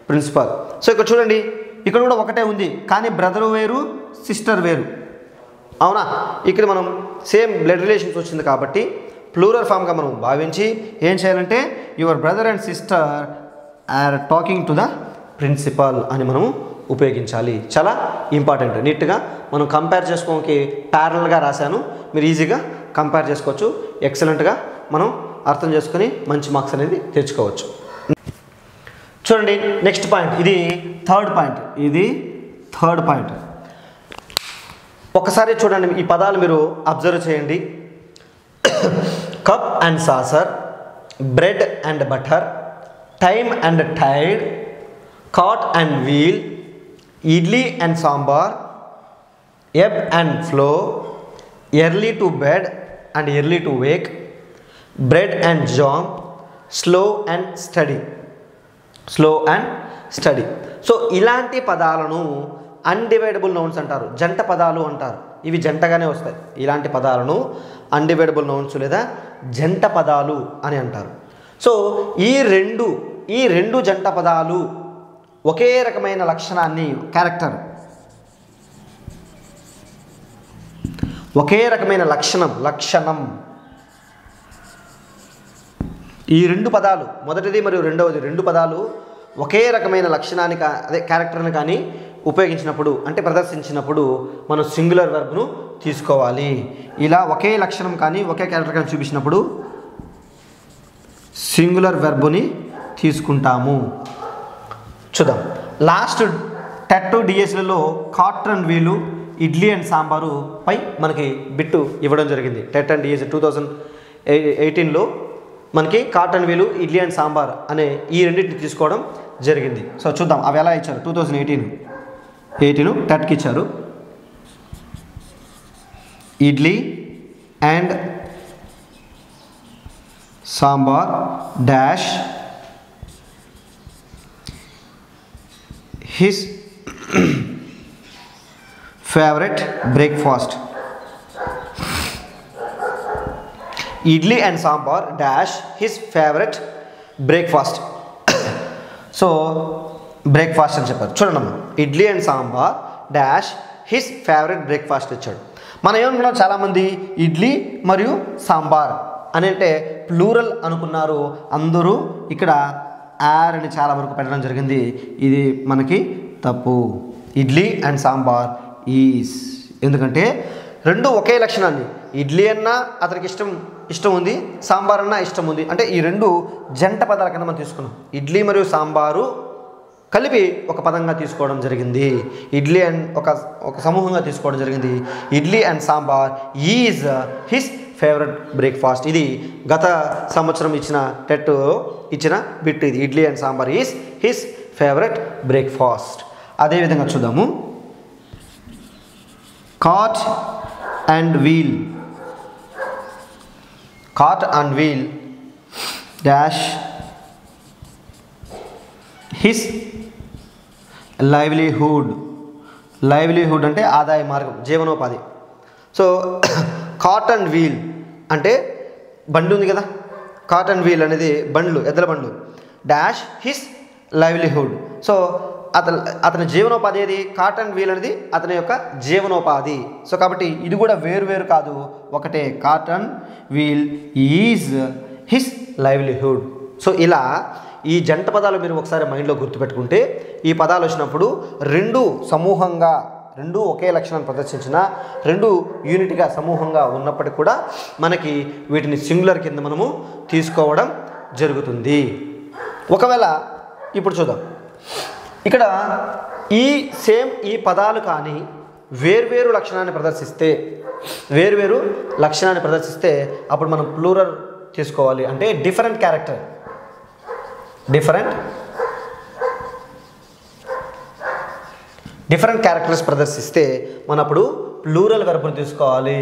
principal. So ఇక్కడ చూడండి, ఇక్కడ కూడా ఒకటే ఉంది కానీ బ్రదర్ వేరు సిస్టర్ వేరు, అవునా. ఇక్కడ మనం సేమ్ బ్లడ్ రిలేషన్స్ వచ్చింది కాబట్టి ప్లూరల్ ఫామ్గా మనం భావించి ఏం చేయాలంటే your brother and sister are talking to the principal అని మనము ఉపయోగించాలి. చాలా ఇంపార్టెంట్. నీట్గా మనం కంపేర్ చేసుకోవడానికి ప్యారలల్గా రాశాను, మీరు ఈజీగా కంపేర్ చేసుకోవచ్చు. ఎక్సలెంట్గా మనం అర్థం చేసుకొని మంచి మార్క్స్ అనేది తెచ్చుకోవచ్చు. చూడండి నెక్స్ట్ పాయింట్, ఇది థర్డ్ పాయింట్. ఒకసారి చూడండి, ఈ పదాలు మీరు అబ్జర్వ్ చేయండి. Cup and saucer, bread and butter, time and tide, cart and wheel, idli and sambar, ebb and flow, early to bed and early to wake, bread and jam, slow and steady. Slow and steady. So ఇలాంటి పదాలను అన్డివైడబుల్ నౌన్స్ అంటారు, జంట పదాలు అంటారు. ఇవి జంటగానే వస్తాయి. ఇలాంటి పదాలను అన్డివైడబుల్ నౌన్స్ లేదా జంట పదాలు అని అంటారు. సో ఈ రెండు జంట పదాలు ఒకే రకమైన లక్షణాన్ని, ఒకే రకమైన లక్షణం ఈ రెండు పదాలు, మొదటిది మరియు రెండవది, రెండు పదాలు ఒకే రకమైన లక్షణాన్ని క్యారెక్టర్ని కానీ ఉపయోగించినప్పుడు, అంటే ప్రదర్శించినప్పుడు మనం సింగులర్ వెర్బ్ను తీసుకోవాలి. ఇలా ఒకే లక్షణం కానీ ఒకే క్యారెక్టర్ కానీ చూపించినప్పుడు సింగులర్ వెర్బ్ని తీసుకుంటాము. చూద్దాం. Last TET డిఎస్లలో cotton wheel, idli and sambar పై మనకి బిట్టు ఇవ్వడం జరిగింది. టెట్ అండ్ డిఎస్ 2018లో మనకి cotton wheel, idli and sambar అనే ఈ రెండింటిని తీసుకోవడం జరిగింది. సో చూద్దాం అవి ఎలా ఇచ్చారు. 2018 టెట్కి ఇచ్చారు. Idli and sambar dash his favourite breakfast. Idli and sambar dash his favourite breakfast. So breakfast అని చెప్పారు. చూడండి అమ్మా, idli and sambar dash his favourite breakfast ఇచ్చాడు. మనం ఏమనుకున్నాం, చాలామంది ఇడ్లీ మరియు సాంబార్ అని అంటే ప్లూరల్ అనుకున్నారు. అందరూ ఇక్కడ యార్ అని చాలా వరకు పెట్టడం జరిగింది. ఇది మనకి తప్పు. ఇడ్లీ అండ్ సాంబార్ ఈజ్, ఎందుకంటే రెండు ఒకే లక్షణాన్ని, ఇడ్లీ అన్నా అతనికి ఇష్టం ఉంది, సాంబార్ అన్నా ఇష్టం ఉంది, అంటే ఈ రెండు జంట పదాల కింద మనం తీసుకున్నాం. ఇడ్లీ మరియు సాంబారు కలిపి ఒక పదంగా తీసుకోవడం జరిగింది. ఇడ్లీ అండ్ ఒక సమూహంగా తీసుకోవడం జరిగింది. Idli and sambar is his favourite breakfast. ఇది గత సంవత్సరం టెట్ ఇచ్చిన బిట్ ఇది. Idli and sambar is his favourite breakfast. అదేవిధంగా చూద్దాము. Cart and wheel, cart and wheel dash his livelihood. Livelihood అంటే ఆదాయ మార్గం, జీవనోపాధి. సో కాట్ అండ్ వీల్ అంటే బండి ఉంది కదా, కాట్ అండ్ వీల్ అనేది బండ్లు, ఎద్దుల బండ్లు. Dash his livelihood. సో అతని జీవనోపాధి ఏది? కాట్ అండ్ వీల్ అనేది అతని యొక్క జీవనోపాధి. సో కాబట్టి ఇది కూడా వేరు కాదు, ఒకటే. Cart and wheel is his livelihood. So ఇలా ఈ జంట పదాలు మీరు ఒకసారి మైండ్లో గుర్తుపెట్టుకుంటే, ఈ పదాలు వచ్చినప్పుడు రెండు సమూహంగా, రెండు ఒకే లక్షణాన్ని ప్రదర్శించిన, రెండు యూనిట్గా సమూహంగా ఉన్నప్పటికీ కూడా మనకి వీటిని సింగులర్ కింద మనము తీసుకోవడం జరుగుతుంది. ఒకవేళ ఇప్పుడు చూద్దాం, ఇక్కడ ఈ పదాలు కానీ వేర్వేరు లక్షణాన్ని ప్రదర్శిస్తే అప్పుడు మనం ప్లూరల్ తీసుకోవాలి. అంటే డిఫరెంట్ క్యారెక్టర్స్ ప్రదర్శిస్తే మనం అప్పుడు ప్లూరల్ వెర్బ్ని తీసుకోవాలి.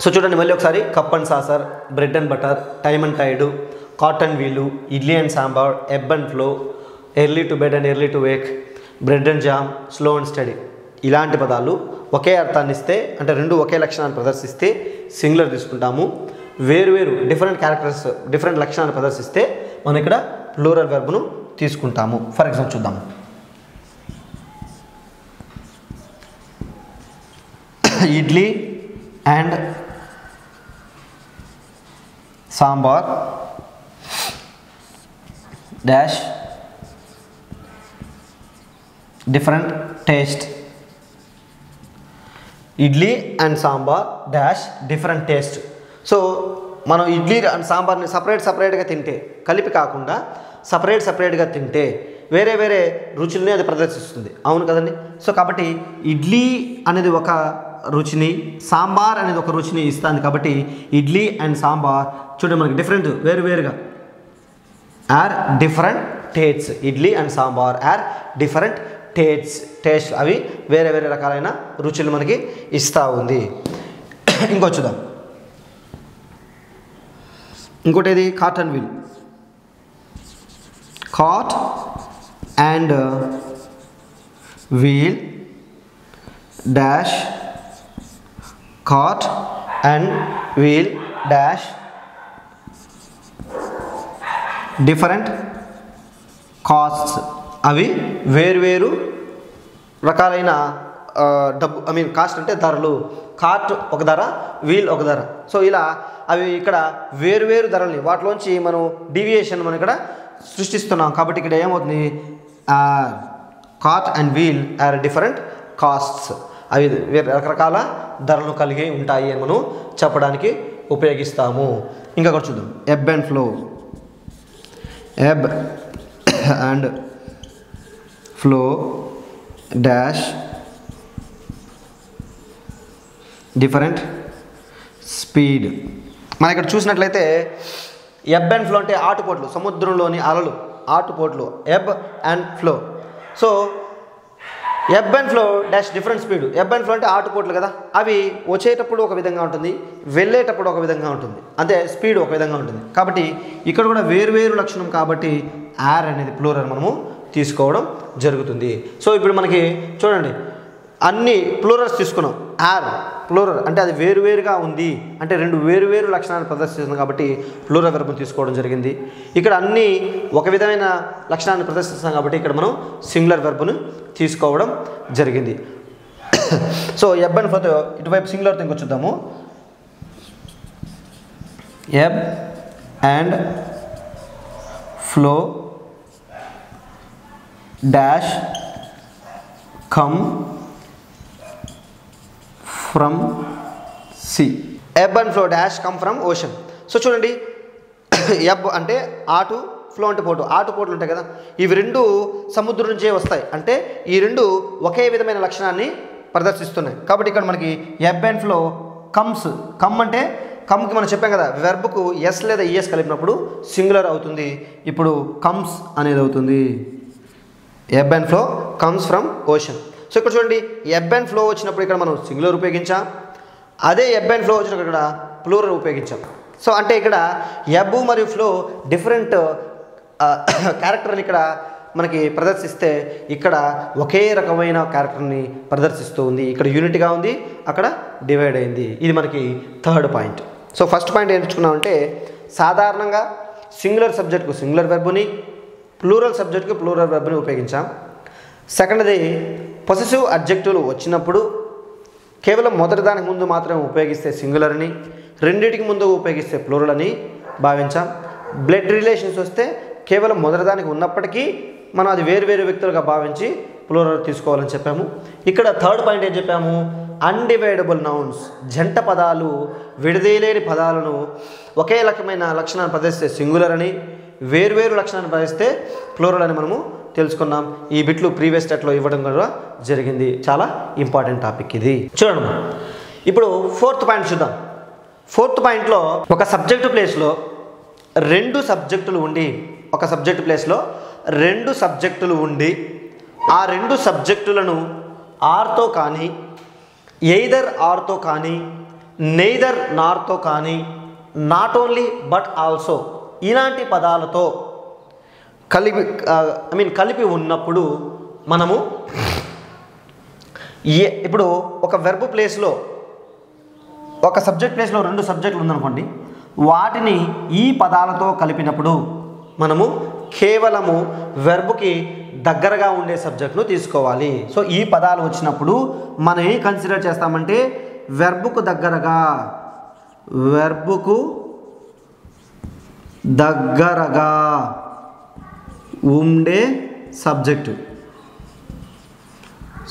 సో చూడండి మళ్ళీ ఒకసారి. Cup and saucer, bread and butter, time and tide, cart and wheel, idli and sambar, ebb and flow, early to bed and early to wake, bread and jam, slow and steady. ఇలాంటి పదాలు ఒకే అర్థాన్ని ఇస్తే, అంటే రెండు ఒకే లక్షణాన్ని ప్రదర్శిస్తే సింగులర్ తీసుకుంటాము. వేరు డిఫరెంట్ లక్షణాన్ని ప్రదర్శిస్తే మనం ఇక్కడ ప్లూరల్ వెర్బ్ను తీసుకుంటాము. ఫర్ ఎగ్జాంపుల్ చూద్దాము. Idli and sambar dash different taste. Idli and sambar dash different taste. So మనం ఇడ్లీ అండ్ సాంబార్ని సపరేట్గా తింటే, కలిపి కాకుండా సపరేట్గా తింటే వేరే వేరే రుచుల్ని అది ప్రదర్శిస్తుంది, అవును కదండి. సో కాబట్టి ఇడ్లీ అనేది ఒక రుచిని, సాంబార్ అనేది ఒక రుచిని ఇస్తుంది. కాబట్టి ఇడ్లీ అండ్ సాంబార్ చూడండి మనకి డిఫరెంట్, వేరువేరుగా are different tastes. Idli and sambar are different taste, అవి వేరే వేరే రకాలైన రుచులు మనకి ఇస్తూ ఉంది. ఇంకోటి చూద్దాం. ఇంకోటి ఏది? Cart and wheel. Cart and wheel dash, cart and wheel dash different costs, అవి వేరువేరు రకాలైన డబ్బు, కాస్ట్ అంటే ధరలు. కార్ట్ ఒక ధర, వీల్ ఒక ధర. సో ఇలా అవి ఇక్కడ వేరువేరు ధరల్ని, వాటిలోంచి మనం డీవియేషన్ మనం ఇక్కడ సృష్టిస్తున్నాం. కాబట్టి ఇక్కడ ఏమవుతుంది? Cart and wheel are different costs, అవి రకరకాల ధరలు కలిగి ఉంటాయి అని మనం చెప్పడానికి ఉపయోగిస్తాము. ఇంకా కూడా చూద్దాం. Ebb and flow. Ebb and flow dash different speed. మనం ఇక్కడ చూసినట్లయితే ఎబ్ అండ్ ఫ్లో అంటే ఆటుపోట్లు, సముద్రంలోని అలలు, ఆటుపోట్లు. Ebb and flow. So ebb and flow dash different speed. Ebb and flow అంటే ఆటుపోట్లు కదా, అవి వచ్చేటప్పుడు ఒక విధంగా ఉంటుంది, వెళ్ళేటప్పుడు ఒక విధంగా ఉంటుంది, అంటే స్పీడ్ ఒక విధంగా ఉంటుంది. కాబట్టి ఇక్కడ కూడా వేరువేరు లక్షణం, కాబట్టి ఆర్ అనేది ప్లూరల్ మనము తీసుకోవడం జరుగుతుంది. సో ఇప్పుడు మనకి చూడండి అన్ని ప్లూరల్స్ తీసుకున్నాం. ఆర్ ప్లూరల్ అంటే అది వేరువేరుగా ఉంది, అంటే రెండు వేరువేరు లక్షణాలు ప్రదర్శిస్తుంది, కాబట్టి ప్లూరల్ వెర్బ్ను తీసుకోవడం జరిగింది. ఇక్కడ అన్ని ఒక విధమైన లక్షణాన్ని ప్రదర్శిస్తాం, కాబట్టి ఇక్కడ మనం సింగులర్ వెర్బ్ను తీసుకోవడం జరిగింది. సో ఎబ్ అండ్ ఫ్లోతో ఇటువైపు సింగులర్తో ఇంకొక చూద్దాము. Ebb and flow dash come from sea. Ebb and flow dash come from ocean. So చూడండి, ఎబ్ అంటే ఆటు, ఫ్లో అంటే పోటు. ఆటుపోట్లు ఉంటాయి కదా, ఇవి రెండు సముద్రం నుంచే వస్తాయి, అంటే ఈ రెండు ఒకే విధమైన లక్షణాన్ని ప్రదర్శిస్తున్నాయి. కాబట్టి ఇక్కడ మనకి ebb and flow comes. Come అంటే కమ్కి మనం చెప్పాం కదా, వెర్బ్కు ఎస్ లేదా ఈఎస్ కలిపినప్పుడు సింగులర్ అవుతుంది. ఇప్పుడు కమ్స్ అనేది అవుతుంది. Ebb and flow comes from ocean. So ఇక్కడ చూడండి, ఎబ్ అండ్ ఫ్లో వచ్చినప్పుడు ఇక్కడ మనం సింగులర్ ఉపయోగించాం, అదే ఎబ్ అండ్ ఫ్లో వచ్చినప్పుడు ఇక్కడ ప్లూరల్ ఉపయోగించాం. సో అంటే ఇక్కడ ఎబ్ మరియు ఫ్లో డిఫరెంట్ క్యారెక్టర్ని ఇక్కడ మనకి ప్రదర్శిస్తే, ఇక్కడ ఒకే రకమైన క్యారెక్టర్ని ప్రదర్శిస్తూ ఉంది. ఇక్కడ యూనిట్గా ఉంది, అక్కడ డివైడ్ అయింది. ఇది మనకి third point. So first point ఏం నేర్చుకున్నామంటే, సాధారణంగా సింగులర్ సబ్జెక్ట్కు సింగులర్ వెర్బ్ని, ప్లూరల్ సబ్జెక్ట్కు ప్లూరల్ వెర్బ్ని ఉపయోగించాం. సెకండ్ది, పొసెసివ్ అడ్జెక్టివ్లు వచ్చినప్పుడు కేవలం మొదటి దానికి ముందు మాత్రమే ఉపయోగిస్తే సింగులర్ని, రెండింటికి ముందు ఉపయోగిస్తే ప్లూరల్ అని భావించాం. బ్లడ్ రిలేషన్స్ వస్తే కేవలం మొదటి దానికి ఉన్నప్పటికీ మనం అది వేరు వేరు వ్యక్తులుగా భావించి ప్లూరల్ తీసుకోవాలని చెప్పాము. ఇక్కడ థర్డ్ పాయింట్ ఏం చెప్పాము? అన్డివైడబుల్ నౌన్స్, జంట పదాలు, విడదీయలేని పదాలను ఒకే రకమైన లక్షణాన్ని ప్రదర్శిస్తే సింగులర్ అని, వేరువేరు లక్షణాన్ని ప్రదర్శిస్తే ప్లూరల్ అని మనము తెలుసుకున్నాం. ఈ బిట్లు ప్రీవియస్ స్టేట్లో ఇవ్వడం కూడా జరిగింది. చాలా ఇంపార్టెంట్ టాపిక్ ఇది. చూడండి, ఇప్పుడు ఫోర్త్ పాయింట్ చూద్దాం. ఫోర్త్ పాయింట్లో ఒక సబ్జెక్టు ప్లేస్లో రెండు సబ్జెక్టులు ఉండి, ఒక సబ్జెక్టు ప్లేస్లో రెండు సబ్జెక్టులు ఉండి, ఆ రెండు సబ్జెక్టులను ఆర్తో కానీ, ఎయిదర్ ఆర్తో కానీ, నెయిదర్ నార్తో కానీ, నాట్ ఓన్లీ బట్ ఆల్సో ఇలాంటి పదాలతో కలిపి ఉన్నప్పుడు మనము ఇప్పుడు ఒక వెర్బ్ ప్లేస్లో, ఒక సబ్జెక్ట్ ప్లేస్లో రెండు సబ్జెక్టులు ఉందనుకోండి, వాటిని ఈ పదాలతో కలిపినప్పుడు మనము కేవలము వెర్బ్కి దగ్గరగా ఉండే సబ్జెక్ట్ను తీసుకోవాలి. సో ఈ పదాలు వచ్చినప్పుడు మనం ఏం కన్సిడర్ చేస్తామంటే, వెర్బ్కు దగ్గరగా ఉండే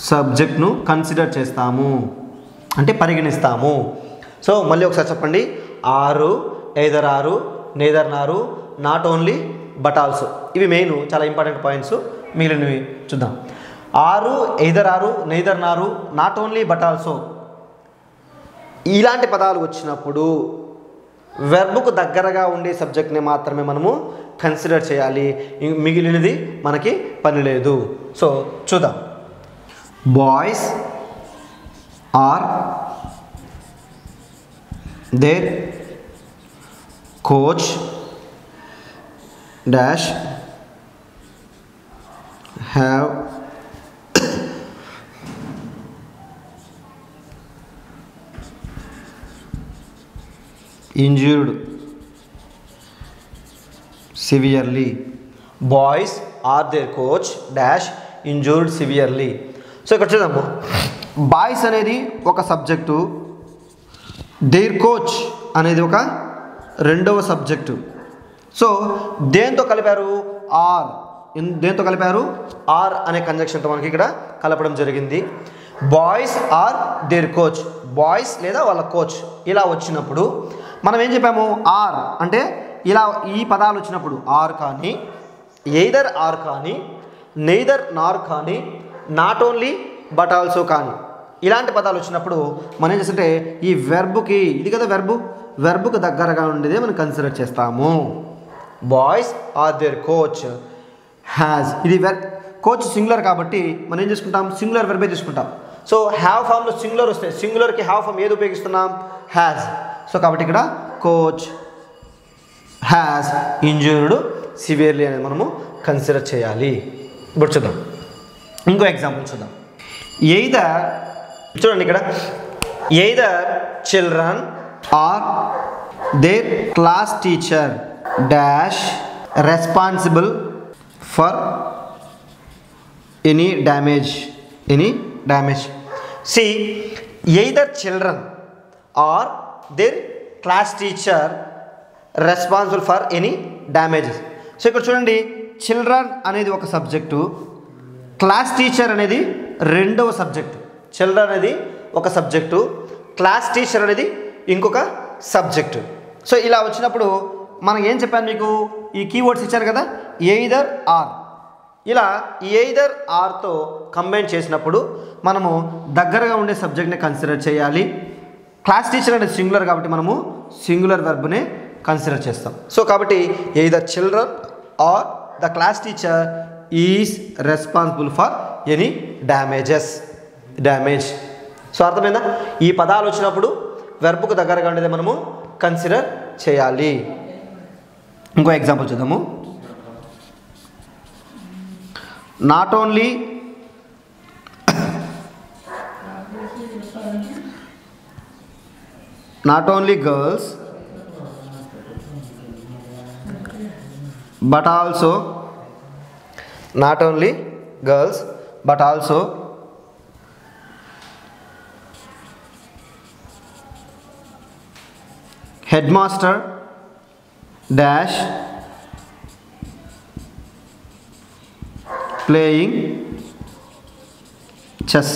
సబ్జెక్ట్ను కన్సిడర్ చేస్తాము, అంటే పరిగణిస్తాము. సో మళ్ళీ ఒకసారి చెప్పండి. ఆరు, ఎయిదర్ ఆరు, నెయిదర్ నారు, నాట్ ఓన్లీ బట్ ఆల్సో, ఇవి మెయిన్ చాలా ఇంపార్టెంట్ పాయింట్స్. మిగిలినవి చూద్దాం. ఆరు, ఎయిదర్ ఆరు, నెయిదర్ నారు, నాట్ ఓన్లీ బట్ ఆల్సో ఇలాంటి పదాలు వచ్చినప్పుడు వెర్బ్కు దగ్గరగా ఉండే సబ్జెక్ట్ని మాత్రమే మనము కన్సిడర్ చేయాలి. మిగిలినది మనకి పని లేదు. సో చూద్దాం. Boys or their coach dash have injured severely. Boys are their coach dash injured severely. So ఇక్కడ చూద్దాము. బాయ్స్ అనేది ఒక సబ్జెక్టు, దేర్ కోచ్ అనేది ఒక రెండవ సబ్జెక్టు. సో దేంతో కలిపారు? ఆర్. దేంతో కలిపారు? ఆర్ అనే కంజంక్షన్తో మనకి ఇక్కడ కలపడం జరిగింది. Boys or their coach, boys లేదా వాళ్ళ కోచ్ ఇలా వచ్చినప్పుడు మనం ఏం చెప్పాము? ఆర్ అంటే ఇలా ఈ పదాలు వచ్చినప్పుడు ఆర్ కానీ, ఎయిదర్ ఆర్ కానీ, నెయిదర్ నార్ కానీ, నాట్ ఓన్లీ బట్ ఆల్సో కానీ ఇలాంటి పదాలు వచ్చినప్పుడు మనం ఏం చేస్తుంటే ఈ వెర్బ్కి, ఇది కదా వెర్బ్కు దగ్గరగా ఉండేదే మనం కన్సిడర్ చేస్తాము. Boys or their coach has, ఇది కోచ్ సింగులర్ కాబట్టి మనం ఏం చేసుకుంటాం? సింగులర్ వెర్బే తీసుకుంటాం. సో హ్యావ్ ఫామ్లో సింగులర్ వస్తాయి. సింగులర్కి హ్యావ్ ఫామ్ ఏది ఉపయోగిస్తున్నాం? హ్యాజ్. సో కాబట్టి ఇక్కడ కోచ్ హ్యాజ్ ఇంజూర్డ్ సివియర్లీ అనేది మనము కన్సిడర్ చేయాలి. ఇప్పుడు చూద్దాం ఇంకో ఎగ్జాంపుల్ చూద్దాం. ఎయిదర్, చూడండి ఇక్కడ, either children or their class teacher dash responsible for any damage. See, either children or their class teacher responsible for any damages. So ఇక్కడ చూడండి, చిల్డ్రన్ అనేది ఒక సబ్జెక్టు, క్లాస్ టీచర్ అనేది రెండవ సబ్జెక్టు. చిల్డ్రన్ అనేది ఒక సబ్జెక్టు, క్లాస్ టీచర్ అనేది ఇంకొక సబ్జెక్టు. సో ఇలా వచ్చినప్పుడు మనం ఏం చెప్పాను మీకు? ఈ కీవర్డ్స్ ఇచ్చాను కదా, ఎయిదర్ ఆర్. ఇలా ఎయిదర్ ఆర్తో కంబైన్ చేసినప్పుడు మనము దగ్గరగా ఉండే సబ్జెక్ట్ని కన్సిడర్ చేయాలి. క్లాస్ టీచర్ అనేది సింగులర్ కాబట్టి మనము సింగులర్ వెర్బ్ని కన్సిడర్ చేస్తాం. సో కాబట్టి either children or the class teacher is responsible for any damage. So అర్థమైందా? ఈ పదాలు వచ్చినప్పుడు వెర్బ్కు దగ్గరగా ఉండేది మనము కన్సిడర్ చేయాలి. ఇంకో ఎగ్జాంపుల్ చూద్దాము. Not only girls but also headmaster dash playing chess.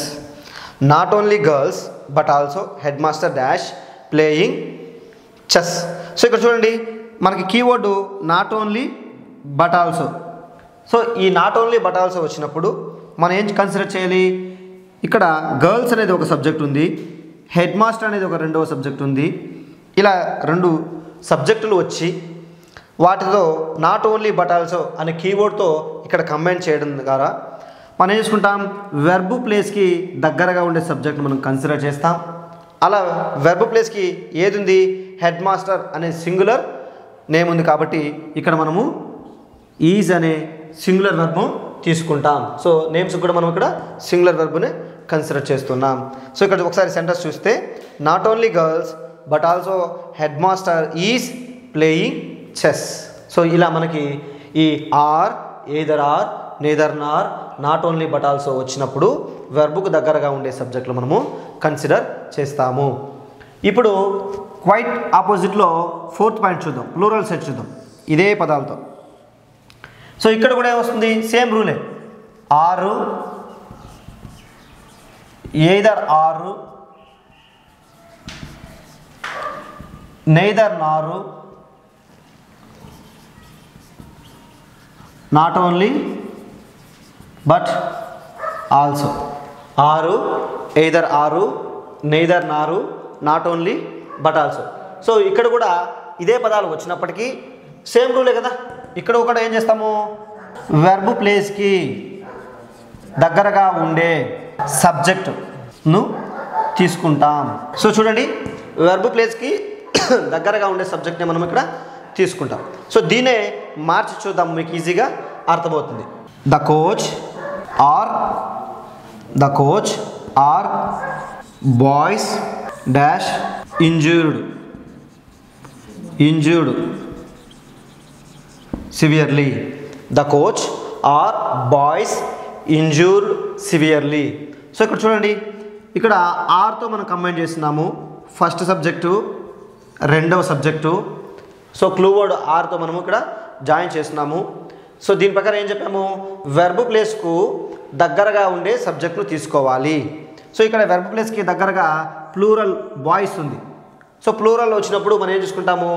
Not only girls but also headmaster dash playing chess. So ఇక్కడ చూడండి, మనకి keyword not only but also. So ఈ నాట్ ఓన్లీ బట్ ఆల్సో వచ్చినప్పుడు మనం ఏం కన్సిడర్ చేయాలి? ఇక్కడ గర్ల్స్ అనేది ఒక సబ్జెక్ట్ ఉంది, హెడ్ మాస్టర్ అనేది ఒక రెండవ సబ్జెక్ట్ ఉంది. ఇలా రెండు సబ్జెక్టులు వచ్చి వాటితో నాట్ ఓన్లీ బట్ ఆల్సో అనే కీవర్డ్తో ఇక్కడ కంబైన్ చేయడం ద్వారా మనం ఏం చేసుకుంటాం? వెర్బ్ ప్లేస్కి దగ్గరగా ఉండే సబ్జెక్ట్ మనం కన్సిడర్ చేస్తాం. అలా వెర్బ్ ప్లేస్కి ఏది ఉంది? హెడ్ మాస్టర్ అనే సింగులర్ నేమ్ ఉంది కాబట్టి ఇక్కడ మనము ఈజ్ అనే సింగులర్ వెర్బ్ తీసుకుంటాం. సో నేమ్స్ కూడా మనం ఇక్కడ సింగులర్ వెర్బ్ని కన్సిడర్ చేస్తున్నాం. సో ఇక్కడ ఒకసారి సెంటెన్స్ చూస్తే, not only girls but also head master is playing chess. So ఇలా మనకి ఈ are, either are, neither Nar, not only but also వచ్చినప్పుడు వెర్బ్కు దగ్గరగా ఉండే సబ్జెక్టులు మనము కన్సిడర్ చేస్తాము. ఇప్పుడు క్వైట్ ఆపోజిట్లో ఫోర్త్ పాయింట్ చూద్దాం, ప్లూరల్ సెట్ చూద్దాం ఇదే పదాలతో. సో ఇక్కడ కూడా ఏమొస్తుంది? సేమ్ రూలే. ఆరు, ఎయిదర్ ఆరు, నెయిదర్ నారు, నాట్ ఓన్లీ బట్ ఆల్సో. ఆరు, ఎయిదర్ ఆరు, నెయిదర్ నారు, not only but also. So ఇక్కడ కూడా ఇదే పదాలు వచ్చినప్పటికీ సేమ్ రూలే కదా. ఇక్కడ ఒకటి ఏం చేస్తాము, వెర్బ్ ప్లేస్కి దగ్గరగా ఉండే సబ్జెక్టును తీసుకుంటాం. సో చూడండి, వెర్బ్ ప్లేస్కి దగ్గరగా ఉండే సబ్జెక్ట్ని మనం ఇక్కడ తీసుకుంటాం. సో దీన్నే మార్చి చూద్దాం, మీకు ఈజీగా అర్థమవుతుంది. The coach are boys dash injured severely. The coach are boys injured severely. So ఇక్కడ చూడండి, ఇక్కడ ఆర్తో మనం కంబైన్ చేస్తున్నాము, ఫస్ట్ సబ్జెక్టు రెండవ సబ్జెక్టు. సో క్లూ వర్డ్ ఆర్తో మనము ఇక్కడ జాయిన్ చేస్తున్నాము. సో దీని ప్రకారం ఏం చెప్పాము, వెర్బ్ ప్లేస్కు దగ్గరగా ఉండే సబ్జెక్టును తీసుకోవాలి. సో ఇక్కడ వెర్బ్ ప్లేస్కి దగ్గరగా ప్లూరల్ బాయ్స్ ఉంది. సో ప్లూరల్ వచ్చినప్పుడు మనం ఏం చూసుకుంటాము,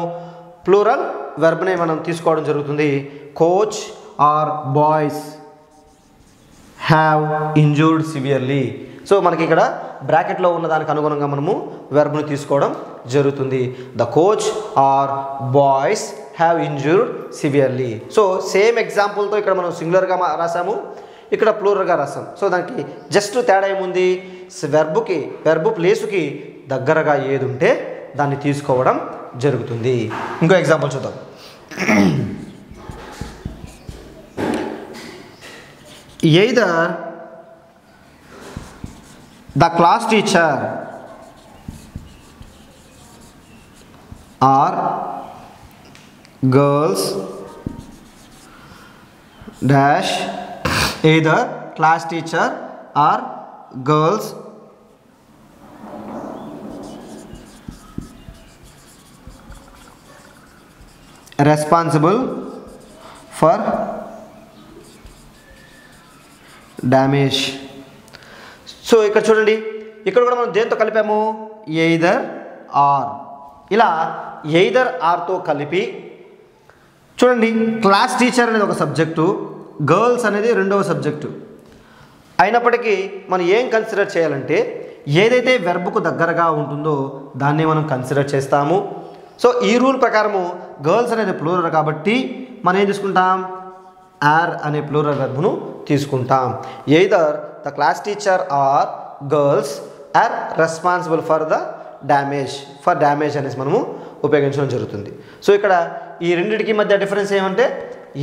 ప్లూరల్ వెర్బ్ని మనం తీసుకోవడం జరుగుతుంది. Coach are boys have injured severely. So మనకి ఇక్కడ బ్రాకెట్లో ఉన్న దానికి అనుగుణంగా మనము వెర్బ్ను తీసుకోవడం జరుగుతుంది. The coach are boys have injured severely. So same ఎగ్జాంపుల్తో ఇక్కడ మనం సింగులర్గా రాసాము, ఇక్కడ ప్లూరల్గా రాసాం. సో దానికి జస్ట్ తేడా ఏముంది, వెర్బ్ ప్లేసుకి దగ్గరగా ఏది ఉంటే దాన్ని తీసుకోవడం జరుగుతుంది. ఇంకో ఎగ్జాంపుల్ చూద్దాం. Either the class teacher or girls dash, either class teacher or girls responsible for damage. So ఇక్కడ చూడండి, ఇక్కడ కూడా మనం దేంతో కలిపాము, ఎయిదర్ ఆర్. ఇలా ఎయిదర్ ఆర్తో కలిపి చూడండి, క్లాస్ టీచర్ అనేది ఒక సబ్జెక్టు, గర్ల్స్ అనేది రెండవ సబ్జెక్టు. అయినప్పటికీ మనం ఏం కన్సిడర్ చేయాలంటే, ఏదైతే వెర్బ్కు దగ్గరగా ఉంటుందో దాన్ని మనం కన్సిడర్ చేస్తాము. సో ఈ రూల్ ప్రకారము గర్ల్స్ అనేది ప్లూరల్ కాబట్టి మనం ఏం తీసుకుంటాం, ఆర్ అనే ప్లూరల్ వెర్బ్ను తీసుకుంటాం. Either the class teacher or girls are responsible for damage అనేసి మనము ఉపయోగించడం జరుగుతుంది. సో ఇక్కడ ఈ రెండింటికి మధ్య డిఫరెన్స్ ఏమంటే,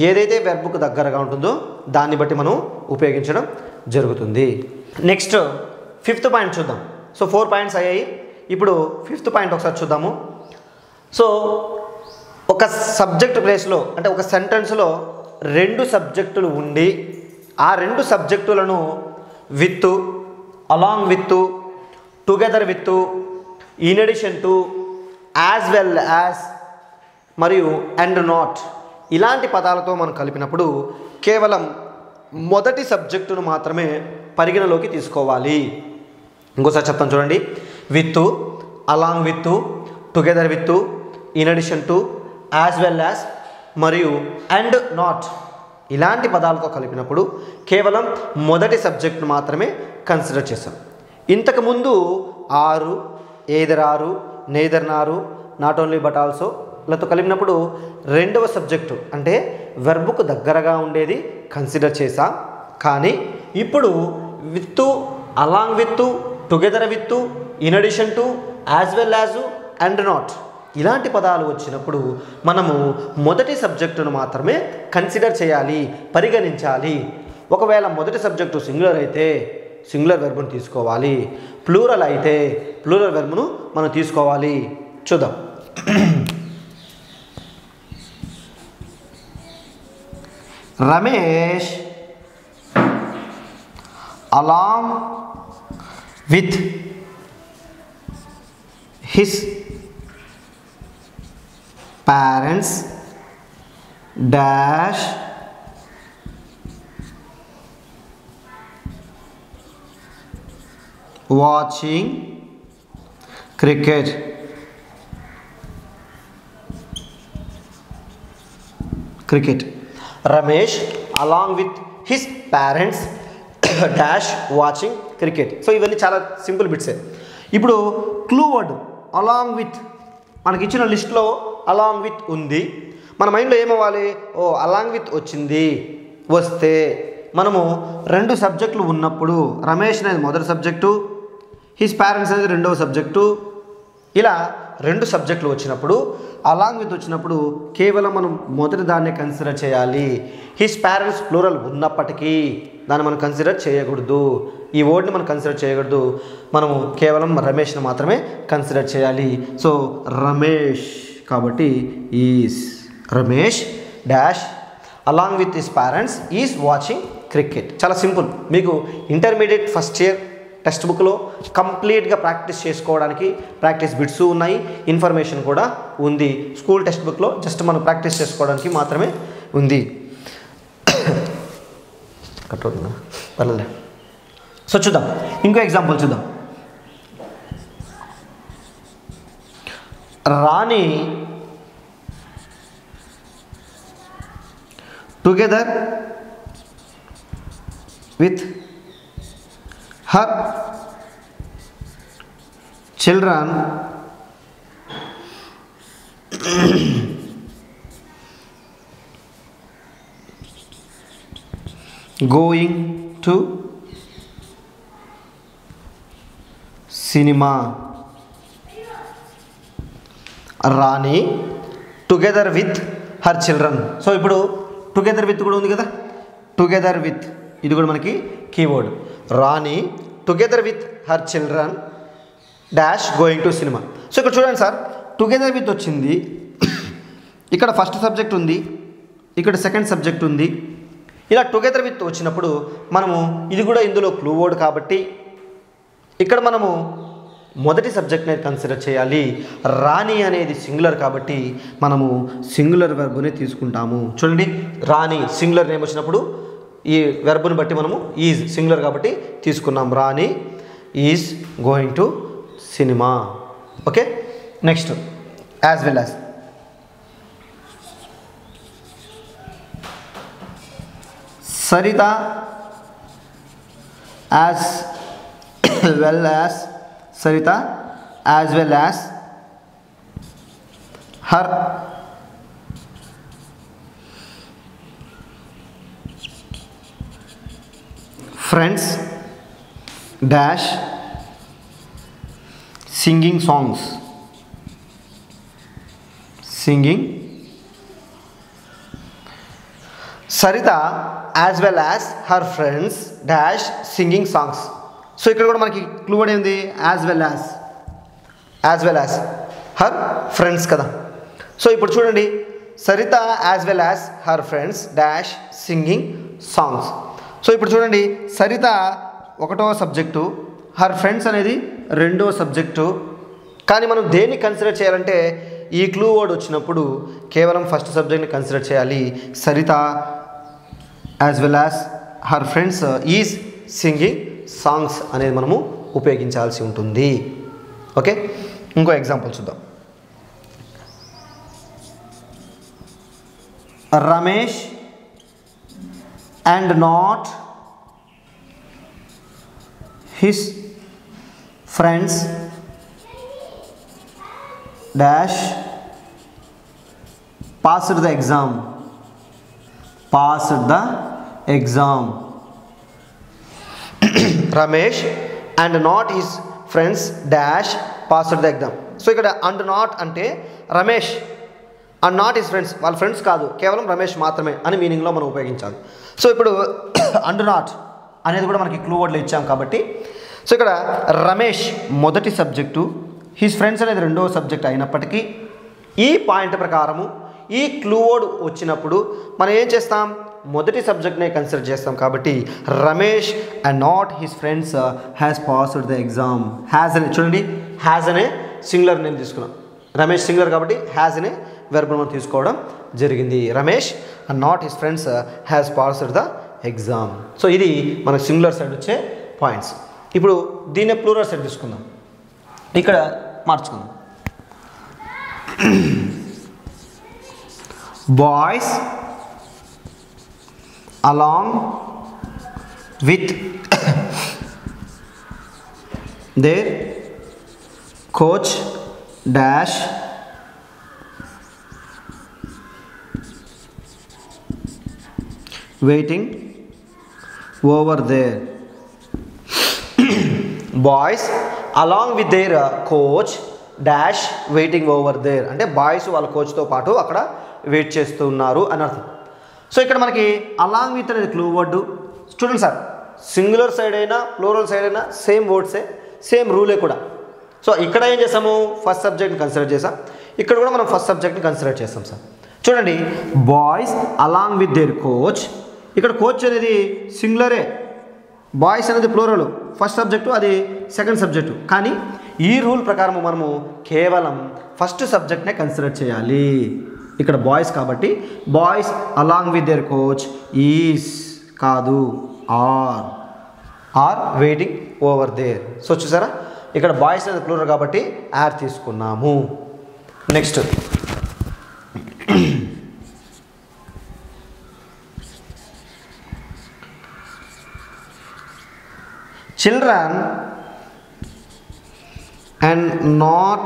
ఏదైతే వెర్బ్కు దగ్గరగా ఉంటుందో దాన్ని బట్టి మనం ఉపయోగించడం జరుగుతుంది. నెక్స్ట్ 5th పాయింట్ చూద్దాం. సో 4 పాయింట్స్ అయ్యాయి, ఇప్పుడు 5th పాయింట్ ఒకసారి చూద్దాము. సో ఒక సబ్జెక్ట్ ప్లేస్లో అంటే ఒక సెంటెన్స్లో 2 సబ్జెక్టులు ఉండి ఆ 2 సబ్జెక్టులను with, along with, together with, in addition to, as well as మరియు అండ్ నాట్ ఇలాంటి పదాలతో మనం కలిపినప్పుడు కేవలం మొదటి సబ్జెక్టును మాత్రమే పరిగణలోకి తీసుకోవాలి. ఇంకోసారి చెప్తాను చూడండి, with, along with, together with, in addition to, as well as మరియు అండ్ నాట్ ఇలాంటి పదాలతో కలిపినప్పుడు కేవలం మొదటి సబ్జెక్టును మాత్రమే కన్సిడర్ చేస్తాం. ఇంతకుముందు ఆరు, ఎయిదర్ ఆరు, నెయిదర్ నారు, నాట్ ఓన్లీ బట్ ఆల్సో లతో కలిపినప్పుడు రెండవ సబ్జెక్టు అంటే వెర్బ్కు దగ్గరగా ఉండేది కన్సిడర్ చేసాం. కానీ ఇప్పుడు with, along with, together with, in addition to, as well as and not ఇలాంటి పదాలు వచ్చినప్పుడు మనము మొదటి సబ్జెక్టును మాత్రమే కన్సిడర్ చేయాలి, పరిగణించాలి. ఒకవేళ మొదటి సబ్జెక్టు సింగులర్ అయితే సింగులర్ వెర్బ్ను తీసుకోవాలి, ప్లూరల్ అయితే ప్లూరల్ వెర్బ్ను మనం తీసుకోవాలి. చూద్దాం. Ramesh along with his parents dash watching cricket. Ramesh along with his parents dash watching cricket. So ఇవన్నీ చాలా సింపుల్ బిట్సే. ఇప్పుడు క్లూ వర్డ్ అలాంగ్ విత్, మనకి ఇచ్చిన లిస్ట్లో అలాంగ్ విత్ ఉంది. మన మైండ్లో ఏమవ్వాలి, ఓ అలాంగ్ విత్ వచ్చింది, వస్తే మనము 2 సబ్జెక్టులు ఉన్నప్పుడు రమేష్ అనేది మొదటి సబ్జెక్టు, హిస్ పేరెంట్స్ అనేది రెండవ సబ్జెక్టు, ఇలా 2 సబ్జెక్టులు వచ్చినప్పుడు అలాంగ్ విత్ వచ్చినప్పుడు కేవలం మనం మొదటి దాన్ని కన్సిడర్ చేయాలి. హిస్ పేరెంట్స్ ప్లూరల్ ఉన్నప్పటికీ దాన్ని మనం కన్సిడర్ చేయకూడదు, ఈ వర్డ్ని మనం కన్సిడర్ చేయకూడదు, మనము కేవలం రమేష్ని మాత్రమే కన్సిడర్ చేయాలి. సో రమేష్ కాబట్టి is Ramesh dash along with his parents is watching cricket. చాలా సింపుల్. మీకు ఇంటర్మీడియట్ ఫస్ట్ ఇయర్ టెక్స్ట్ బుక్లో కంప్లీట్గా ప్రాక్టీస్ చేసుకోవడానికి ప్రాక్టీస్ బిట్స్ ఉన్నాయి, ఇన్ఫర్మేషన్ కూడా ఉంది. స్కూల్ టెక్స్ట్ బుక్లో జస్ట్ మనం ప్రాక్టీస్ చేసుకోవడానికి మాత్రమే ఉంది. కట్టుకుందా పర్లేదు. సో చూద్దాం, ఇంకో ఎగ్జాంపుల్ చూద్దాం. Rani together with her children going to cinema. Rani together with her children. So ఇప్పుడు టుగెదర్ విత్ కూడా ఉంది కదా, టుగెదర్ విత్ ఇది కూడా మనకి keyword. Rani together with her children dash going to cinema. So ఇక్కడ చూడండి సార్, టుగెదర్ విత్ వచ్చింది, ఇక్కడ ఫస్ట్ సబ్జెక్ట్ ఉంది, ఇక్కడ సెకండ్ సబ్జెక్ట్ ఉంది. ఇలా టుగెదర్ విత్ వచ్చినప్పుడు మనము ఇది కూడా ఇందులో క్లూ వర్డ్ కాబట్టి ఇక్కడ మనము మొదటి సబ్జెక్ట్ని కన్సిడర్ చేయాలి. రాణి అనేది సింగులర్ కాబట్టి మనము సింగులర్ వెర్బ్ని తీసుకుంటాము. చూడండి, రాణి సింగులర్ నేమ్ వచ్చినప్పుడు ఈ వెర్బ్ని బట్టి మనము ఈజ్ సింగులర్ కాబట్టి తీసుకున్నాం. Rani is going to cinema. Okay, next as well as. Saritha as well as Saritha as well as her friends dash singing songs. Singing Saritha as well as her friends dash singing songs. So ఇక్కడ కూడా మనకి క్లూ వర్డ్ ఏంది, as well as her friends కదా. సో ఇప్పుడు చూడండి, Saritha as well as her friends dash singing songs. So ఇప్పుడు చూడండి, సరిత ఒకటో సబ్జెక్టు, హర్ ఫ్రెండ్స్ అనేది రెండో సబ్జెక్టు. కానీ మనం దేన్ని కన్సిడర్ చేయాలంటే ఈ క్లూ వర్డ్ వచ్చినప్పుడు కేవలం ఫస్ట్ సబ్జెక్ట్ని కన్సిడర్ చేయాలి. Saritha as well as her friends is singing songs అనేది మనము ఉపయోగించాల్సి ఉంటుంది. ఓకే, ఇంకో ఎగ్జాంపుల్ చూద్దాం. Ramesh and not his friends dash passed the exam. Ramesh and not his friends dash passed the exam. So ఇక్కడ and not అంటే Ramesh and not his friends, వాళ్ళ ఫ్రెండ్స్ కాదు, కేవలం రమేష్ మాత్రమే అని మీనింగ్లో మనం ఉపయోగించాలి. సో ఇప్పుడు అండ్ నాట్ అనేది కూడా మనకి క్లూ వర్డ్లో ఇచ్చాం కాబట్టి, సో ఇక్కడ రమేష్ మొదటి సబ్జెక్టు, హిస్ ఫ్రెండ్స్ అనేది రెండవ సబ్జెక్ట్ అయినప్పటికీ ఈ పాయింట్ ప్రకారము ఈ క్లూ వర్డ్ వచ్చినప్పుడు మనం ఏం చేస్తాం, మొదటి సబ్జెక్ట్నే కన్సిడర్ చేస్తాం. కాబట్టి Ramesh and not his friends has passed the exam. Has అనే చూడండి, హ్యాజ్ అనే సింగులర్ నేమ్ తీసుకున్నాం. రమేష్ సింగులర్ కాబట్టి హ్యాజ్ అనే వెర్బ్ మనం తీసుకోవడం జరిగింది. Ramesh and not his friends has passed the exam. So ఇది మన సింగులర్ సైడ్ వచ్చే పాయింట్స్. ఇప్పుడు దీన్నే ప్లూరల్ సైడ్ తీసుకుందాం, ఇక్కడ మార్చుకుందాం. Boys along with their coach dash waiting over there. Boys along with their coach dash waiting over there. అంటే బాయ్స్ వాళ్ళ కోచ్తో పాటు అక్కడ వెయిట్ చేస్తున్నారు అని అర్థం. సో ఇక్కడ మనకి అలాంగ్ విత్ అనేది clue word. Students sir singular side అయినా ప్లూరల్ సైడ్ అయినా సేమ్ వర్డ్సే, సేమ్ రూలే కూడా. సో ఇక్కడ ఏం చేసాము, ఫస్ట్ సబ్జెక్ట్ని కన్సిడర్ చేసాం, ఇక్కడ కూడా మనం ఫస్ట్ సబ్జెక్ట్ని కన్సిడర్ చేస్తాం సార్. చూడండి, boys along with their coach. ఇక్కడ కోచ్ అనేది సింగులరే, బాయ్స్ అనేది ప్లూరల్, ఫస్ట్ సబ్జెక్టు అది సెకండ్ సబ్జెక్టు. కానీ ఈ రూల్ ప్రకారం మనము కేవలం ఫస్ట్ సబ్జెక్ట్నే కన్సిడర్ చేయాలి. ఇక్కడ బాయ్స్ కాబట్టి boys along with their coach is కాదు, are waiting over there. So చూసారా, ఇక్కడ బాయ్స్ అనేది ప్లూరల్ కాబట్టి ఆర్ తీసుకున్నాము. Next children and not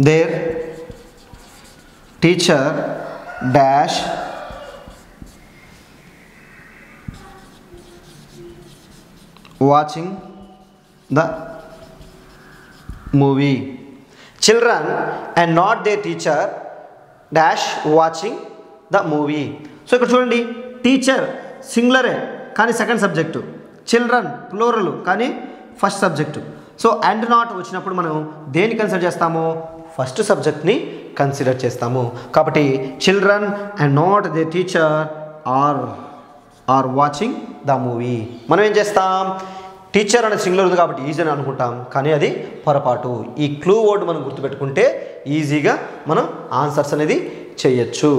their teacher dash watching the movie. Children and not their teacher dash watching the movie. So ఇక్కడ చూడండి, టీచర్ సింగులరే కానీ సెకండ్ సబ్జెక్టు, చిల్డ్రన్ ప్లూరల్ కానీ first subject. So and not వచ్చినప్పుడు మనం దేన్ని కన్సిడర్ చేస్తాము, ఫస్ట్ సబ్జెక్ట్ని కన్సిడర్ చేస్తాము. కాబట్టి children and not the teacher are watching the movie. మనం ఏం చేస్తాం, టీచర్ అనేది సింగులర్ ఉంది కాబట్టి ఈజీ అని అనుకుంటాం, కానీ అది పొరపాటు. ఈ క్లూ వర్డ్ మనం గుర్తుపెట్టుకుంటే ఈజీగా మనం ఆన్సర్స్ అనేది చేయొచ్చు.